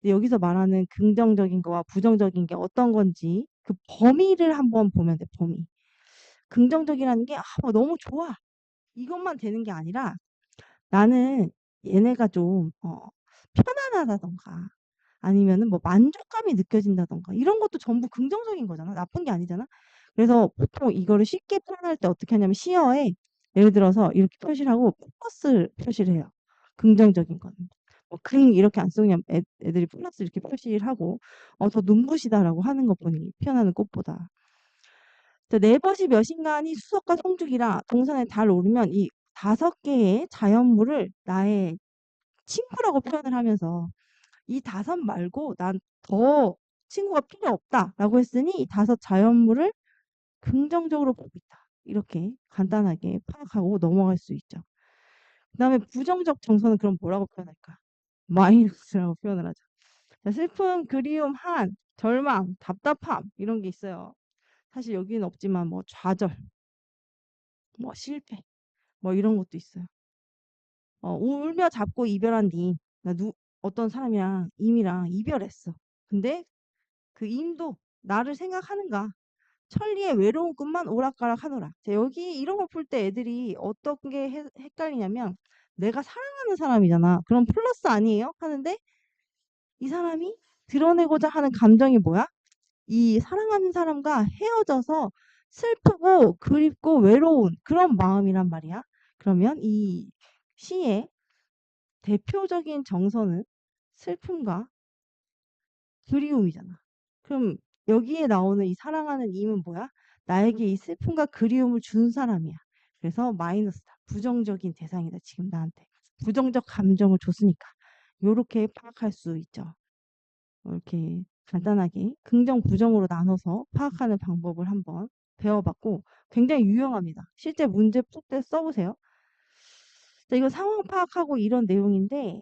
여기서 말하는 긍정적인 거와 부정적인 게 어떤 건지 그 범위를 한번 보면 돼, 범위. 긍정적이라는 게 너무 좋아. 이것만 되는 게 아니라 나는 얘네가 좀 편안하다던가 아니면은 뭐 만족감이 느껴진다던가 이런 것도 전부 긍정적인 거잖아. 나쁜 게 아니잖아. 그래서 보통 이거를 쉽게 표현할 때 어떻게 하냐면 시어에 예를 들어서 이렇게 표시를 하고 플러스 표시를 해요. 긍정적인 거는. 이렇게 안 쓰고 그냥 애들이 플러스 이렇게 표시를 하고 더 눈부시다라고 하는 것 보니 피어나는 꽃보다. 네 벗이 몇인가니 수석과 성죽이라 동산에 달 오르면 이 5개의 자연물을 나의 친구라고 표현을 하면서 이 5 말고 난 더 친구가 필요 없다라고 했으니 이 5 자연물을 긍정적으로 보고 있다. 이렇게 간단하게 파악하고 넘어갈 수 있죠. 그다음에 부정적 정서는 그럼 뭐라고 표현할까? 마이너스라고 표현을 하죠. 자, 슬픔, 그리움, 한, 절망, 답답함 이런 게 있어요. 사실 여기는 없지만 뭐 좌절, 뭐 실패, 뭐 이런 것도 있어요. 울며 잡고 이별한 님, 어떤 사람이랑 임이랑 이별했어. 근데 그 임도 나를 생각하는가? 천리의 외로운 꿈만 오락가락하노라. 자, 여기 이런 거 풀 때 애들이 어떤 게 헷갈리냐면 내가 사랑하는 사람이잖아. 그럼 플러스 아니에요? 하는데 이 사람이 드러내고자 하는 감정이 뭐야? 이 사랑하는 사람과 헤어져서 슬프고 그립고 외로운 그런 마음이란 말이야. 그러면 이 시의 대표적인 정서는 슬픔과 그리움이잖아. 그럼 여기에 나오는 이 사랑하는 임은 뭐야? 나에게 이 슬픔과 그리움을 준 사람이야. 그래서 마이너스다. 부정적인 대상이다. 지금 나한테. 부정적 감정을 줬으니까. 요렇게 파악할 수 있죠. 이렇게 간단하게 긍정, 부정으로 나눠서 파악하는 방법을 한번 배워봤고 굉장히 유용합니다. 실제 문제 풀 때 써보세요. 자, 이거 상황 파악하고 이런 내용인데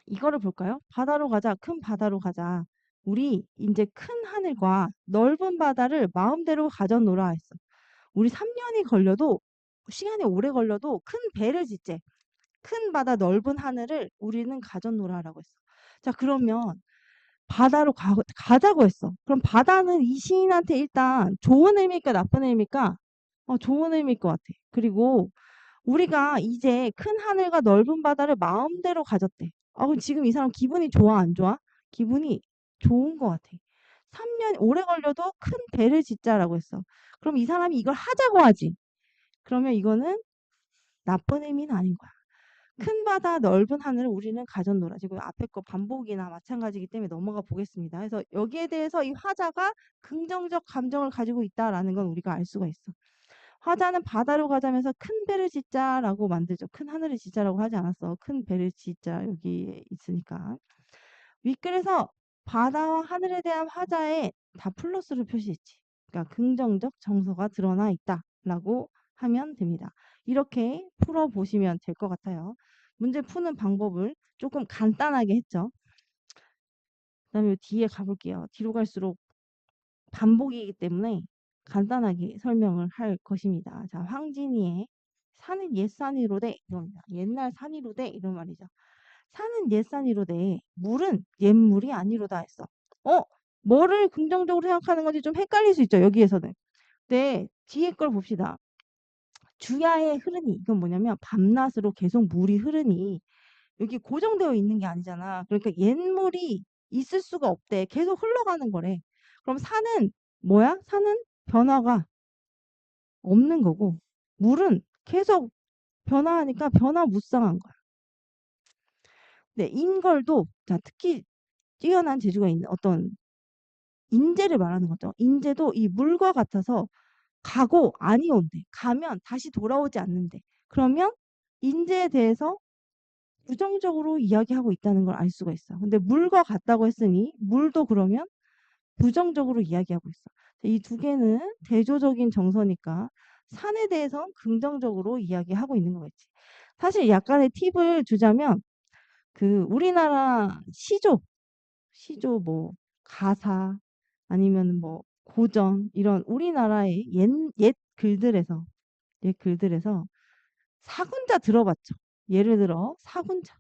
이거를 볼까요? 바다로 가자. 큰 바다로 가자. 우리 이제 큰 하늘과 넓은 바다를 마음대로 가져노라 했어. 우리 3년이 걸려도 시간이 오래 걸려도 큰 배를 짓재. 큰 바다 넓은 하늘을 우리는 가져노라라고 했어. 자, 그러면 바다로 가자고 했어. 그럼 바다는 이 시인한테 일단 좋은 의미일까 나쁜 의미일까? 좋은 의미일 것 같아. 그리고 우리가 이제 큰 하늘과 넓은 바다를 마음대로 가졌대. 그럼 지금 이 사람 기분이 좋아, 안 좋아? 기분이 좋은 것 같아. 3년 오래 걸려도 큰 배를 짓자라고 했어. 그럼 이 사람이 이걸 하자고 하지. 그러면 이거는 나쁜 의미는 아닌 거야. 큰 바다 넓은 하늘을 우리는 가졌노라. 지금 앞에 거 반복이나 마찬가지이기 때문에 넘어가 보겠습니다. 그래서 여기에 대해서 이 화자가 긍정적 감정을 가지고 있다라는 건 우리가 알 수가 있어. 화자는 바다로 가자면서 큰 배를 짓자라고 만들죠. 큰 하늘을 짓자라고 하지 않았어. 큰 배를 짓자 여기에 있으니까. 윗글에서 바다와 하늘에 대한 화자에 다 플러스를 표시했지. 그러니까 긍정적 정서가 드러나 있다라고 하면 됩니다. 이렇게 풀어보시면 될 것 같아요. 문제 푸는 방법을 조금 간단하게 했죠. 그다음에 뒤에 가볼게요. 뒤로 갈수록 반복이기 때문에 간단하게 설명을 할 것입니다. 자, 황진이의 산은 옛산이로되 이겁니다. 옛날 산이로되 이런 말이죠. 산은 옛산이로되 물은 옛물이 아니로다 했어. 뭐를 긍정적으로 생각하는 건지 좀 헷갈릴 수 있죠. 여기에서는. 네, 뒤에 걸 봅시다. 주야에 흐르니 이건 뭐냐면 밤낮으로 계속 물이 흐르니 여기 고정되어 있는 게 아니잖아. 그러니까 옛물이 있을 수가 없대. 계속 흘러가는 거래. 그럼 산은 뭐야? 산은 변화가 없는 거고 물은 계속 변화하니까 변화무쌍한 거야. 네, 인걸도 자, 특히 뛰어난 재주가 있는 어떤 인재를 말하는 거죠. 인재도 이 물과 같아서 가고 아니 온대. 가면 다시 돌아오지 않는데. 그러면 인재에 대해서 부정적으로 이야기하고 있다는 걸 알 수가 있어. 근데 물과 같다고 했으니 물도 그러면 부정적으로 이야기하고 있어. 이 두 개는 대조적인 정서니까 산에 대해서 긍정적으로 이야기하고 있는 거겠지. 사실 약간의 팁을 주자면 그 우리나라 시조 뭐 가사 아니면 뭐 고전 이런 우리나라의 옛 글들에서 사군자 들어봤죠? 예를 들어 사군자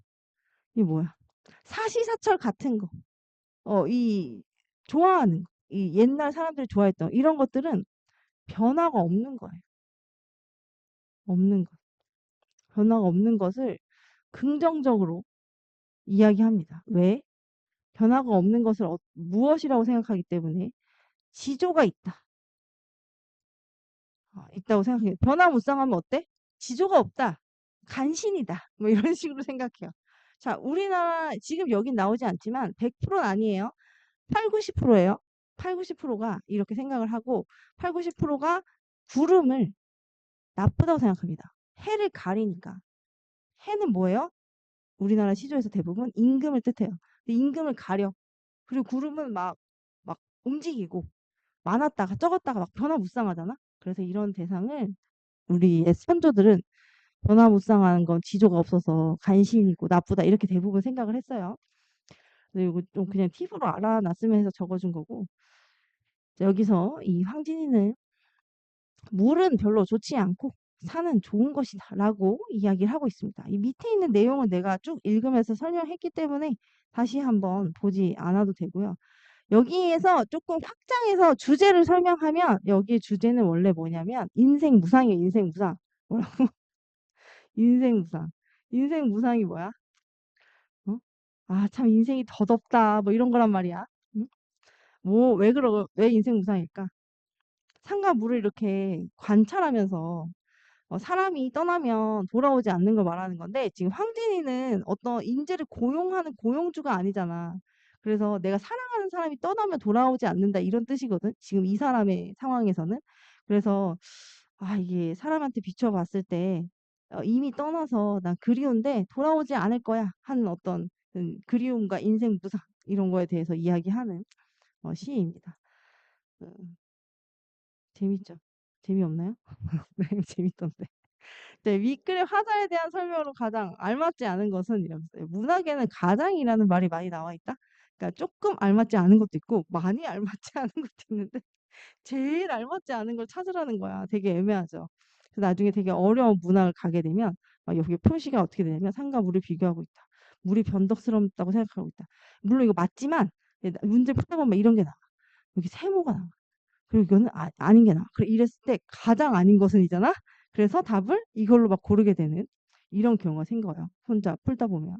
이게 뭐야? 사시사철 같은 거. 이 좋아하는 거. 이 옛날 사람들이 좋아했던 이런 것들은 변화가 없는 거예요. 없는 것. 변화가 없는 것을 긍정적으로 이야기합니다. 왜? 변화가 없는 것을 무엇이라고 생각하기 때문에 지조가 있다. 있다고 생각해요. 변화무쌍하면 어때? 지조가 없다. 간신이다. 뭐 이런 식으로 생각해요. 자, 우리나라 지금 여긴 나오지 않지만 100%는 아니에요. 8, 90%예요. 8, 90%가 이렇게 생각을 하고 8, 90%가 구름을 나쁘다고 생각합니다. 해를 가리니까. 해는 뭐예요? 우리나라 시조에서 대부분 임금을 뜻해요. 근데 임금을 가려. 그리고 구름은 막 움직이고 많았다가 적었다가 막 변화무쌍하잖아. 그래서 이런 대상을 우리 옛 선조들은 변화무쌍한 건 지조가 없어서 간신이고 나쁘다 이렇게 대부분 생각을 했어요. 그리고 좀 그냥 팁으로 알아놨으면 해서 적어준 거고. 여기서 이 황진이는 물은 별로 좋지 않고 산은 좋은 것이다 라고 이야기를 하고 있습니다. 이 밑에 있는 내용은 내가 쭉 읽으면서 설명했기 때문에 다시 한번 보지 않아도 되고요. 여기에서 조금 확장해서 주제를 설명하면 여기의 주제는 원래 뭐냐면 인생 무상이에요. 인생 무상. 뭐라고? 인생 무상. 인생 무상이 뭐야? 참 인생이 더덥다 뭐 이런 거란 말이야. 응? 왜 인생 무상일까? 산과 물을 이렇게 관찰하면서 사람이 떠나면 돌아오지 않는 걸 말하는 건데 지금 황진이는 어떤 인재를 고용하는 고용주가 아니잖아. 그래서 내가 사랑하는 사람이 떠나면 돌아오지 않는다 이런 뜻이거든. 지금 이 사람의 상황에서는. 그래서 이게 사람한테 비춰봤을 때 이미 떠나서 난 그리운데 돌아오지 않을 거야 하는 어떤 그리움과 인생 무상 이런 거에 대해서 이야기하는 시입니다. 재밌죠? 재미없나요? 네, 재밌던데. 네, 윗글의 화자에 대한 설명으로 가장 알맞지 않은 것은 이랬어요. 문학에는 가장이라는 말이 많이 나와 있다. 그러니까 조금 알맞지 않은 것도 있고 많이 알맞지 않은 것도 있는데 제일 알맞지 않은 걸 찾으라는 거야. 되게 애매하죠. 그래서 나중에 되게 어려운 문학을 가게 되면 막 여기 표시가 어떻게 되냐면 산과 물을 비교하고 있다. 물이 변덕스럽다고 생각하고 있다. 물론 이거 맞지만 문제 풀다 보면 이런 게 나와. 여기 세모가 나와. 그리고 이거는 아닌 게 나와. 그래 이랬을 때 가장 아닌 것은이잖아. 그래서 답을 이걸로 막 고르게 되는 이런 경우가 생겨요. 혼자 풀다 보면.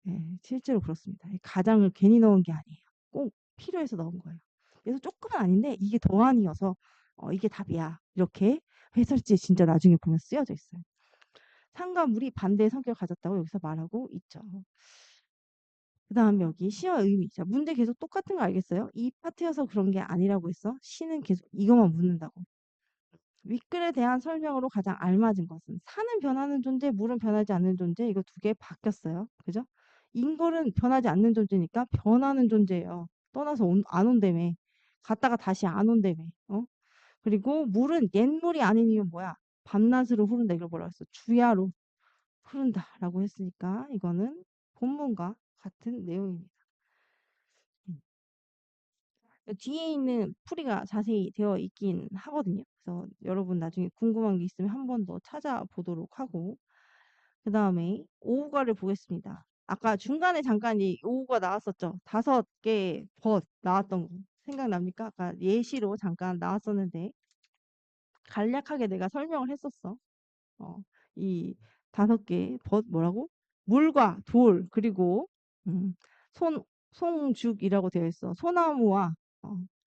네, 실제로 그렇습니다. 가장을 괜히 넣은 게 아니에요. 꼭 필요해서 넣은 거예요. 그래서 조금은 아닌데 이게 더한이어서 이게 답이야. 이렇게 해설지에 진짜 나중에 보면 쓰여져 있어요. 상과 물이 반대의 성격을 가졌다고 여기서 말하고 있죠. 그 다음에 여기 시와 의미. 자, 문제 계속 똑같은 거 알겠어요? 이 파트여서 그런 게 아니라고 했어. 시는 계속 이것만 묻는다고. 윗글에 대한 설명으로 가장 알맞은 것은 산은 변하는 존재, 물은 변하지 않는 존재. 이거 두 개 바뀌었어요. 그죠? 인골은 변하지 않는 존재니까 변하는 존재예요. 떠나서 안 온다며. 갔다가 다시 안 온다며. 그리고 물은 옛물이 아닌 이유는 뭐야? 밤낮으로 흐른다. 이걸 뭐라 했어? 주야로 흐른다라고 했으니까 이거는 본문과 같은 내용입니다. 뒤에 있는 풀이가 자세히 되어 있긴 하거든요. 그래서 여러분 나중에 궁금한 게 있으면 한 번 더 찾아보도록 하고 그 다음에 오후가를 보겠습니다. 아까 중간에 잠깐 이 오후가 나왔었죠. 5개 벗 나왔던 거 생각납니까? 아까 예시로 잠깐 나왔었는데 간략하게 내가 설명을 했었어. 이 5개 벗 뭐라고? 물과 돌 그리고 음, 송죽이라고 되어 있어. 소나무와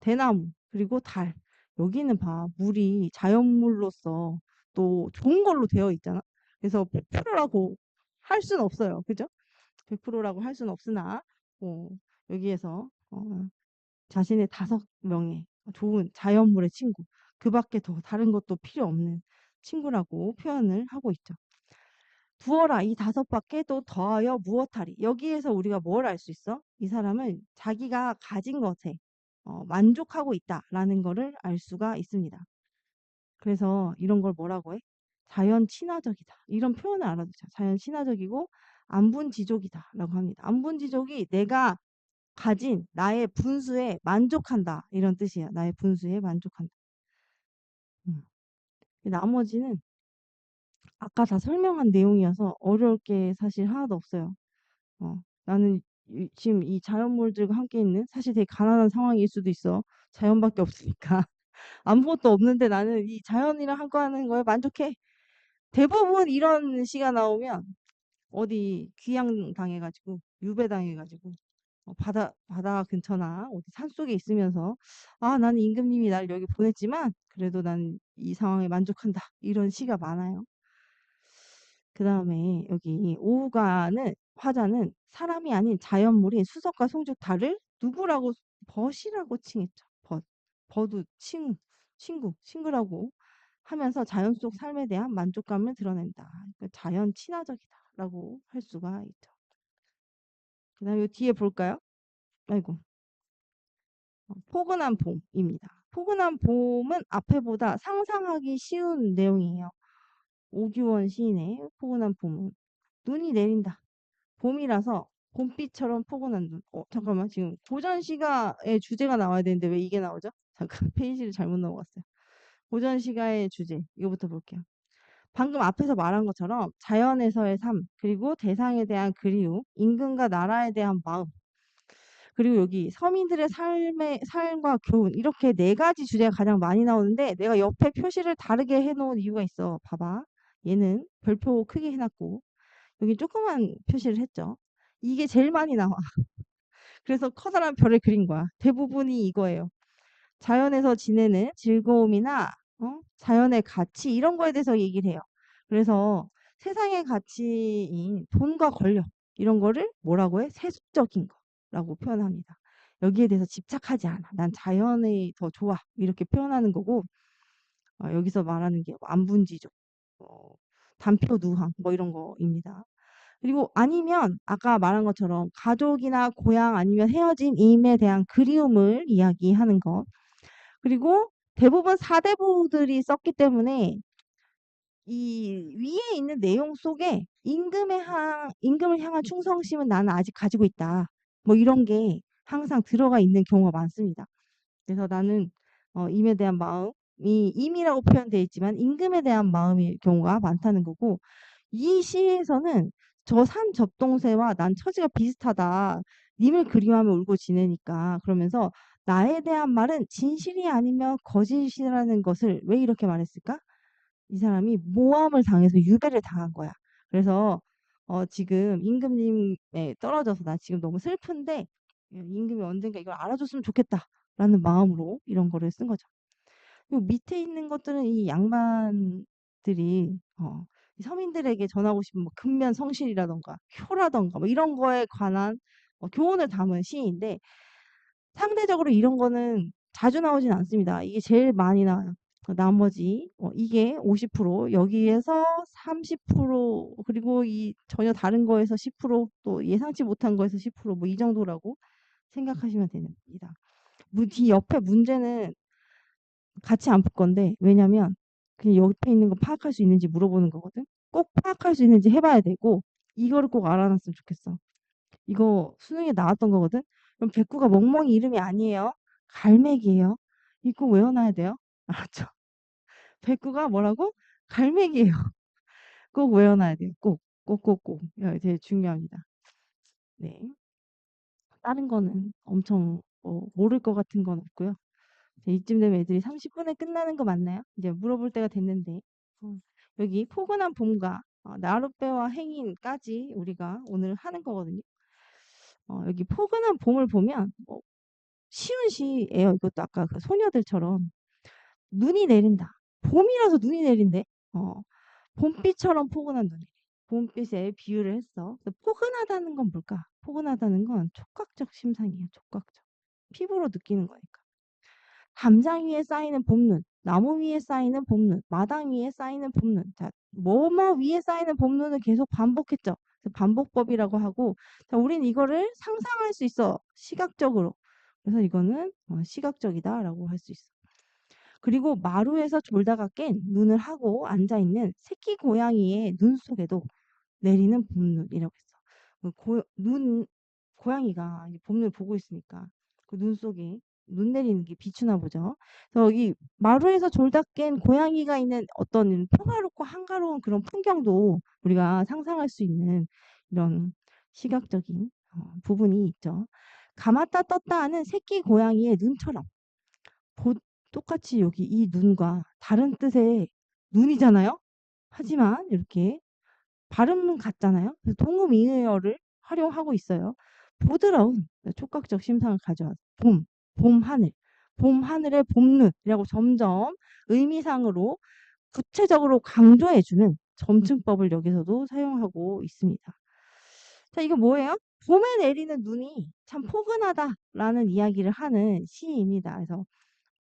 대나무 그리고 달. 여기는 봐 물이 자연물로서 또 좋은 걸로 되어 있잖아. 그래서 100%라고 할 수는 없어요. 그죠? 100%라고 할 수는 없으나 여기에서 자신의 5명의 좋은 자연물의 친구 그 밖에 더 다른 것도 필요 없는 친구라고 표현을 하고 있죠. 두어라 이 5밖에 또 더하여 무엇하리. 여기에서 우리가 뭘 알 수 있어? 이 사람은 자기가 가진 것에 만족하고 있다라는 거를 알 수가 있습니다. 그래서 이런 걸 뭐라고 해? 자연 친화적이다. 이런 표현을 알아두자. 자연 친화적이고 안분지족이다라고 합니다. 안분지족이 내가 가진 나의 분수에 만족한다. 이런 뜻이야. 나의 분수에 만족한다. 나머지는 아까 다 설명한 내용이어서 어려울 게 사실 하나도 없어요. 나는 지금 이 자연물들과 함께 있는 사실 되게 가난한 상황일 수도 있어. 자연밖에 없으니까. 아무것도 없는데 나는 이 자연이랑 함께 하는 거에 만족해. 대부분 이런 시가 나오면 어디 귀양 당해가지고 유배 당해가지고 바다 근처나 어디 산속에 있으면서 나는 임금님이 날 여기 보냈지만 그래도 난 이 상황에 만족한다. 이런 시가 많아요. 그 다음에 여기 오후가는 화자는 사람이 아닌 자연물인 수석과 송죽 달을 누구라고 벗이라고 칭했죠. 벗도 친구라고 하면서 자연 속 삶에 대한 만족감을 드러낸다. 그러니까 자연 친화적이다라고 할 수가 있죠. 그 다음에 뒤에 볼까요? 아이고. 포근한 봄입니다. 포근한 봄은 앞에보다 상상하기 쉬운 내용이에요. 오규원 시인의 포근한 봄은 눈이 내린다. 봄이라서 봄비처럼 포근한 눈. 잠깐만 지금 고전시가의 주제가 나와야 되는데 왜 이게 나오죠? 잠깐 페이지를 잘못 넘어갔어요. 고전시가의 주제 이거부터 볼게요. 방금 앞에서 말한 것처럼 자연에서의 삶 그리고 대상에 대한 그리움, 임금과 나라에 대한 마음 그리고 여기 서민들의 삶과 교훈 이렇게 4가지 주제가 가장 많이 나오는데 내가 옆에 표시를 다르게 해놓은 이유가 있어. 봐봐. 얘는 별표 크게 해놨고 여기 조그만 표시를 했죠. 이게 제일 많이 나와. 그래서 커다란 별을 그린 거야. 대부분이 이거예요. 자연에서 지내는 즐거움이나 자연의 가치 이런 거에 대해서 얘기를 해요. 그래서 세상의 가치인 돈과 권력 이런 거를 뭐라고 해? 세속적인 거. 라고 표현합니다. 여기에 대해서 집착하지 않아. 난 자연이 더 좋아. 이렇게 표현하는 거고, 여기서 말하는 게 안분지족, 어, 단표누항, 뭐 이런 거입니다. 그리고 아니면 아까 말한 것처럼 가족이나 고향 아니면 헤어진 임에 대한 그리움을 이야기하는 것. 그리고 대부분 사대부들이 썼기 때문에 이 위에 있는 내용 속에 임금을 향한 충성심은 나는 아직 가지고 있다. 뭐 이런 게 항상 들어가 있는 경우가 많습니다. 그래서 나는 임에 대한 마음이 임이라고 표현되어 있지만 임금에 대한 마음일 경우가 많다는 거고, 이 시에서는 저 산 접동새와 난 처지가 비슷하다. 님을 그리워하며 울고 지내니까. 그러면서 나에 대한 말은 진실이 아니면 거짓이라는 것을 왜 이렇게 말했을까? 이 사람이 모함을 당해서 유배를 당한 거야. 그래서 지금 임금님에 떨어져서 나 지금 너무 슬픈데 임금이 언젠가 이걸 알아줬으면 좋겠다라는 마음으로 이런 거를 쓴 거죠. 그리고 밑에 있는 것들은 이 양반들이 이 서민들에게 전하고 싶은 뭐 근면 성실이라던가 효라던가 뭐 이런 거에 관한 교훈을 담은 시인데, 상대적으로 이런 거는 자주 나오진 않습니다. 이게 제일 많이 나와요. 나머지 이게 50%, 여기에서 30%, 그리고 이 전혀 다른 거에서 10%, 또 예상치 못한 거에서 10%, 뭐 이 정도라고 생각하시면 됩니다. 뒤 옆에 문제는 같이 안 풀 건데, 왜냐면 그냥 옆에 있는 거 파악할 수 있는지 물어보는 거거든. 꼭 파악할 수 있는지 해봐야 되고, 이거를 꼭 알아놨으면 좋겠어. 이거 수능에 나왔던 거거든. 그럼 백구가 멍멍이 이름이 아니에요. 갈매기예요. 이거 외워놔야 돼요. 알았죠? 백구가 뭐라고? 갈매기예요. 꼭 외워놔야 돼요. 꼭, 꼭, 꼭, 꼭. 이거 되게 중요합니다. 네. 다른 거는 엄청 모를 것 같은 건 없고요. 이쯤 되면 애들이 30분에 끝나는 거 맞나요? 이제 물어볼 때가 됐는데, 어, 여기 포근한 봄과 나룻배와 행인까지 우리가 오늘 하는 거거든요. 여기 포근한 봄을 보면 쉬운 시예요. 이것도 아까 그 소녀들처럼 눈이 내린다. 봄이라서 눈이 내린대. 봄비처럼 포근한 눈이. 봄빛에 비유를 했어. 그래서 포근하다는 건 뭘까? 포근하다는 건 촉각적 심상이에요. 촉각적. 피부로 느끼는 거니까. 담장 위에 쌓이는 봄눈, 나무 위에 쌓이는 봄눈, 마당 위에 쌓이는 봄눈. 자, 뭐뭐 위에 쌓이는 봄눈을 계속 반복했죠. 그래서 반복법이라고 하고, 자, 우린 이거를 상상할 수 있어. 시각적으로. 그래서 이거는 시각적이다라고 할 수 있어. 그리고 마루에서 졸다가 깬 눈을 하고 앉아있는 새끼 고양이의 눈 속에도 내리는 봄눈이라고 했어. 고양이가 봄눈을 보고 있으니까 그 눈 속에 눈 내리는 게 비추나 보죠. 그래서 이 마루에서 졸다 깬 고양이가 있는 어떤 평화롭고 한가로운 그런 풍경도 우리가 상상할 수 있는 이런 시각적인 부분이 있죠. 감았다 떴다 하는 새끼 고양이의 눈처럼 보, 똑같이 여기 이 눈과 다른 뜻의 눈이잖아요. 하지만 이렇게 발음은 같잖아요. 그래서 동음이의어를 활용하고 있어요. 부드러운 촉각적 심상을 가져와서 봄 하늘, 봄 하늘의 봄눈이라고 점점 의미상으로 구체적으로 강조해주는 점층법을 여기서도 사용하고 있습니다. 자, 이거 뭐예요? 봄에 내리는 눈이 참 포근하다라는 이야기를 하는 시입니다. 그래서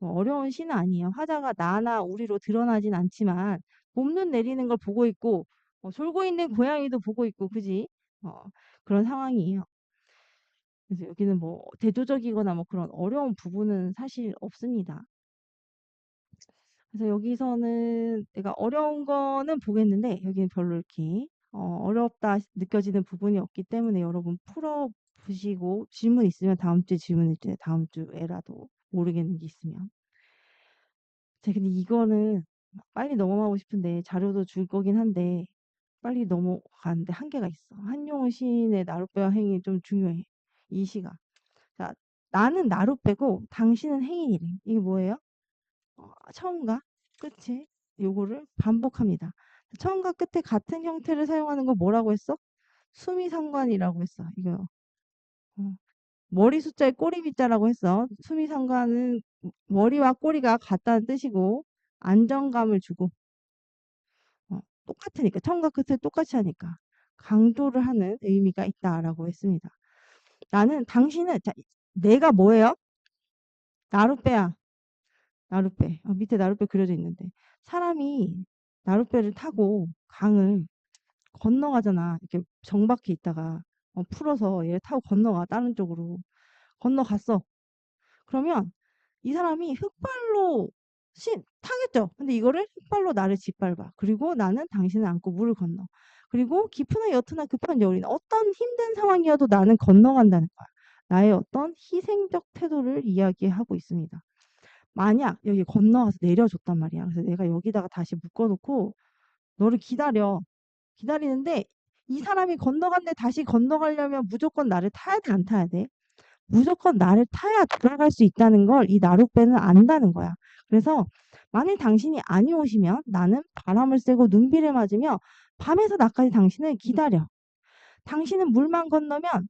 어려운 시는 아니에요. 화자가 나나 우리로 드러나진 않지만 봄눈 내리는 걸 보고 있고 졸고 있는 고양이도 보고 있고, 그지? 어, 그런 상황이에요. 그래서 여기는 뭐 대조적이거나 뭐 그런 어려운 부분은 사실 없습니다. 그래서 여기서는 내가 어려운 거는 보겠는데 여기는 별로 이렇게 어렵다 느껴지는 부분이 없기 때문에 여러분 풀어 보시고 질문 있으면 다음 주에 질문해 주세요. 다음 주에라도 모르겠는 게 있으면. 자, 근데 이거는 빨리 넘어가고 싶은데 자료도 줄 거긴 한데 빨리 넘어가는데 한계가 있어. 한용운 시인의 나룻배와 행이 좀 중요해. 이 시가. 자, 나는 나룻배고 당신은 행인이래. 이게 뭐예요? 처음과 끝에 요거를 반복합니다. 처음과 끝에 같은 형태를 사용하는 거 뭐라고 했어? 수미상관이라고 했어. 이거. 어, 머리 숫자에 꼬리 밑자라고 했어. 수미상관은 머리와 꼬리가 같다는 뜻이고 안정감을 주고 똑같으니까 처음과 끝을 똑같이 하니까 강조를 하는 의미가 있다라고 했습니다. 나는 당신은 자, 내가 뭐예요? 나룻배야. 나룻배. 밑에 나룻배 그려져 있는데 사람이 나룻배를 타고 강을 건너가잖아. 이렇게 정박해 있다가 풀어서 얘 타고 건너가 다른 쪽으로 건너갔어. 그러면 이 사람이 흑발로 타겠죠. 근데 이거를 흑발로 나를 짓밟아. 그리고 나는 당신을 안고 물을 건너. 그리고 깊으나 옅으나 급한 여울이나 어떤 힘든 상황이어도 나는 건너간다는 거야. 나의 어떤 희생적 태도를 이야기하고 있습니다. 만약 여기 건너가서 내려줬단 말이야. 그래서 내가 여기다가 다시 묶어놓고 너를 기다려. 기다리는데 이 사람이 건너갔는데 다시 건너가려면 무조건 나를 타야 돼, 안 타야 돼? 무조건 나를 타야 돌아갈 수 있다는 걸 이 나룻배는 안다는 거야. 그래서 만일 당신이 아니 오시면 나는 바람을 쐬고 눈비를 맞으며 밤에서 낮까지 당신을 기다려. 당신은 물만 건너면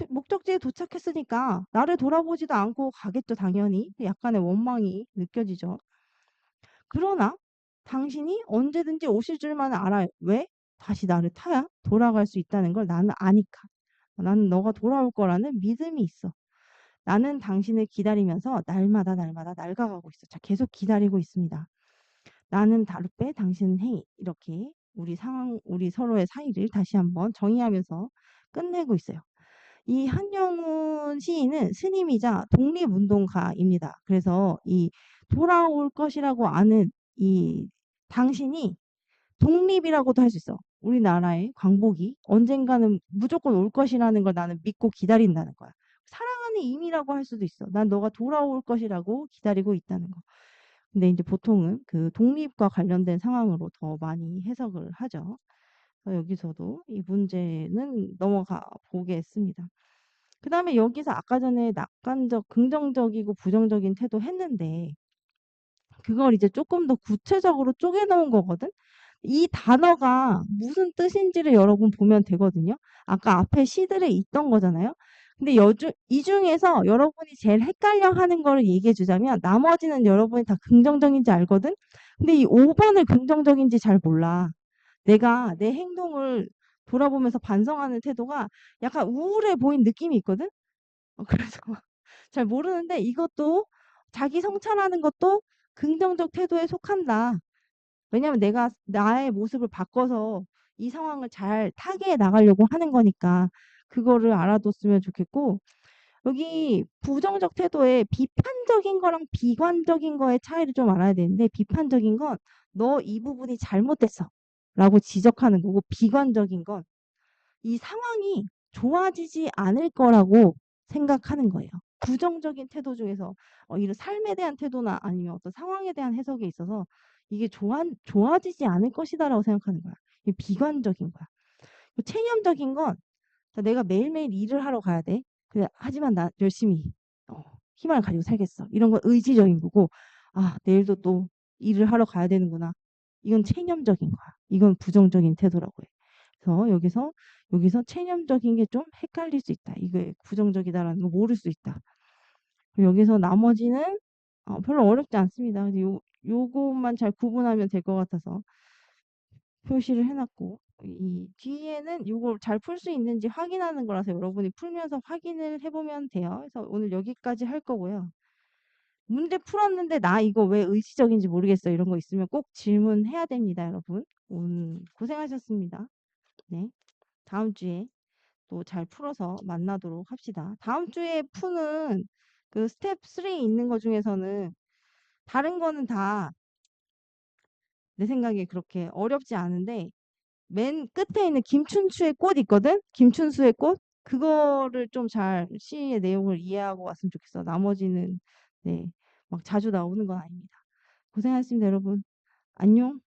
목적지에 도착했으니까 나를 돌아보지도 않고 가겠죠, 당연히. 약간의 원망이 느껴지죠. 그러나 당신이 언제든지 오실 줄만 알아요. 왜? 다시 나를 타야 돌아갈 수 있다는 걸 나는 아니까. 나는 너가 돌아올 거라는 믿음이 있어. 나는 당신을 기다리면서 날마다 낡아가고 있어. 자, 계속 기다리고 있습니다. 나는 다루빼, 당신은 행위. 이렇게 우리 서로의 사이를 다시 한번 정의하면서 끝내고 있어요. 이 한영훈 시인은 스님이자 독립운동가입니다. 그래서 이 돌아올 것이라고 아는 이 당신이 독립이라고도 할 수 있어. 우리나라의 광복이 언젠가는 무조건 올 것이라는 걸 나는 믿고 기다린다는 거야. 사랑하는 의미라고 할 수도 있어. 난 너가 돌아올 것이라고 기다리고 있다는 거. 근데 이제 보통은 그 독립과 관련된 상황으로 더 많이 해석을 하죠. 여기서도 이 문제는 넘어가 보겠습니다. 그 다음에 여기서 아까 전에 낙관적, 긍정적이고 부정적인 태도 했는데 그걸 이제 조금 더 구체적으로 쪼개놓은 거거든. 이 단어가 무슨 뜻인지를 여러분 보면 되거든요. 아까 앞에 시들에 있던 거잖아요. 근데 이 중에서 여러분이 제일 헷갈려 하는 거를 얘기해 주자면 나머지는 여러분이 다 긍정적인지 알거든. 근데 이 5번을 긍정적인지 잘 몰라. 내가 내 행동을 돌아보면서 반성하는 태도가 약간 우울해 보인 느낌이 있거든. 그래서 잘 모르는데 이것도 자기 성찰하는 것도 긍정적 태도에 속한다. 왜냐면 내가 나의 모습을 바꿔서 이 상황을 잘 타개해 나가려고 하는 거니까 그거를 알아뒀으면 좋겠고 여기 부정적 태도에 비판적인 거랑 비관적인 거의 차이를 좀 알아야 되는데 비판적인 건 너 이 부분이 잘못됐어 라고 지적하는 거고 비관적인 건 이 상황이 좋아지지 않을 거라고 생각하는 거예요. 부정적인 태도 중에서 이런 삶에 대한 태도나 아니면 어떤 상황에 대한 해석에 있어서 이게 좋아지지 않을 것이다라고 생각하는 거야. 이게 비관적인 거야. 체념적인 건 내가 매일매일 일을 하러 가야 돼. 그래, 하지만 나 열심히 희망을 가지고 살겠어. 이런 건 의지적인 거고 내일도 또 일을 하러 가야 되는구나. 이건 체념적인 거야. 이건 부정적인 태도라고 해. 그래서 여기서 체념적인 게 좀 헷갈릴 수 있다. 이게 부정적이다라는 거 모를 수 있다. 여기서 나머지는 별로 어렵지 않습니다. 요것만 잘 구분하면 될 것 같아서 표시를 해놨고 이 뒤에는 이걸 잘 풀 수 있는지 확인하는 거라서 여러분이 풀면서 확인을 해보면 돼요. 그래서 오늘 여기까지 할 거고요. 문제 풀었는데 나 이거 왜 의지적인지 모르겠어. 이런 거 있으면 꼭 질문해야 됩니다, 여러분. 오늘 고생하셨습니다. 네. 다음 주에 또 잘 풀어서 만나도록 합시다. 다음 주에 푸는 그 스텝 3 있는 거 중에서는 다른 거는 다 내 생각에 그렇게 어렵지 않은데 맨 끝에 있는 김춘수의 꽃 있거든? 김춘수의 꽃? 그거를 좀 잘 시의 내용을 이해하고 왔으면 좋겠어. 나머지는 네, 막 자주 나오는 건 아닙니다. 고생하셨습니다, 여러분. 안녕.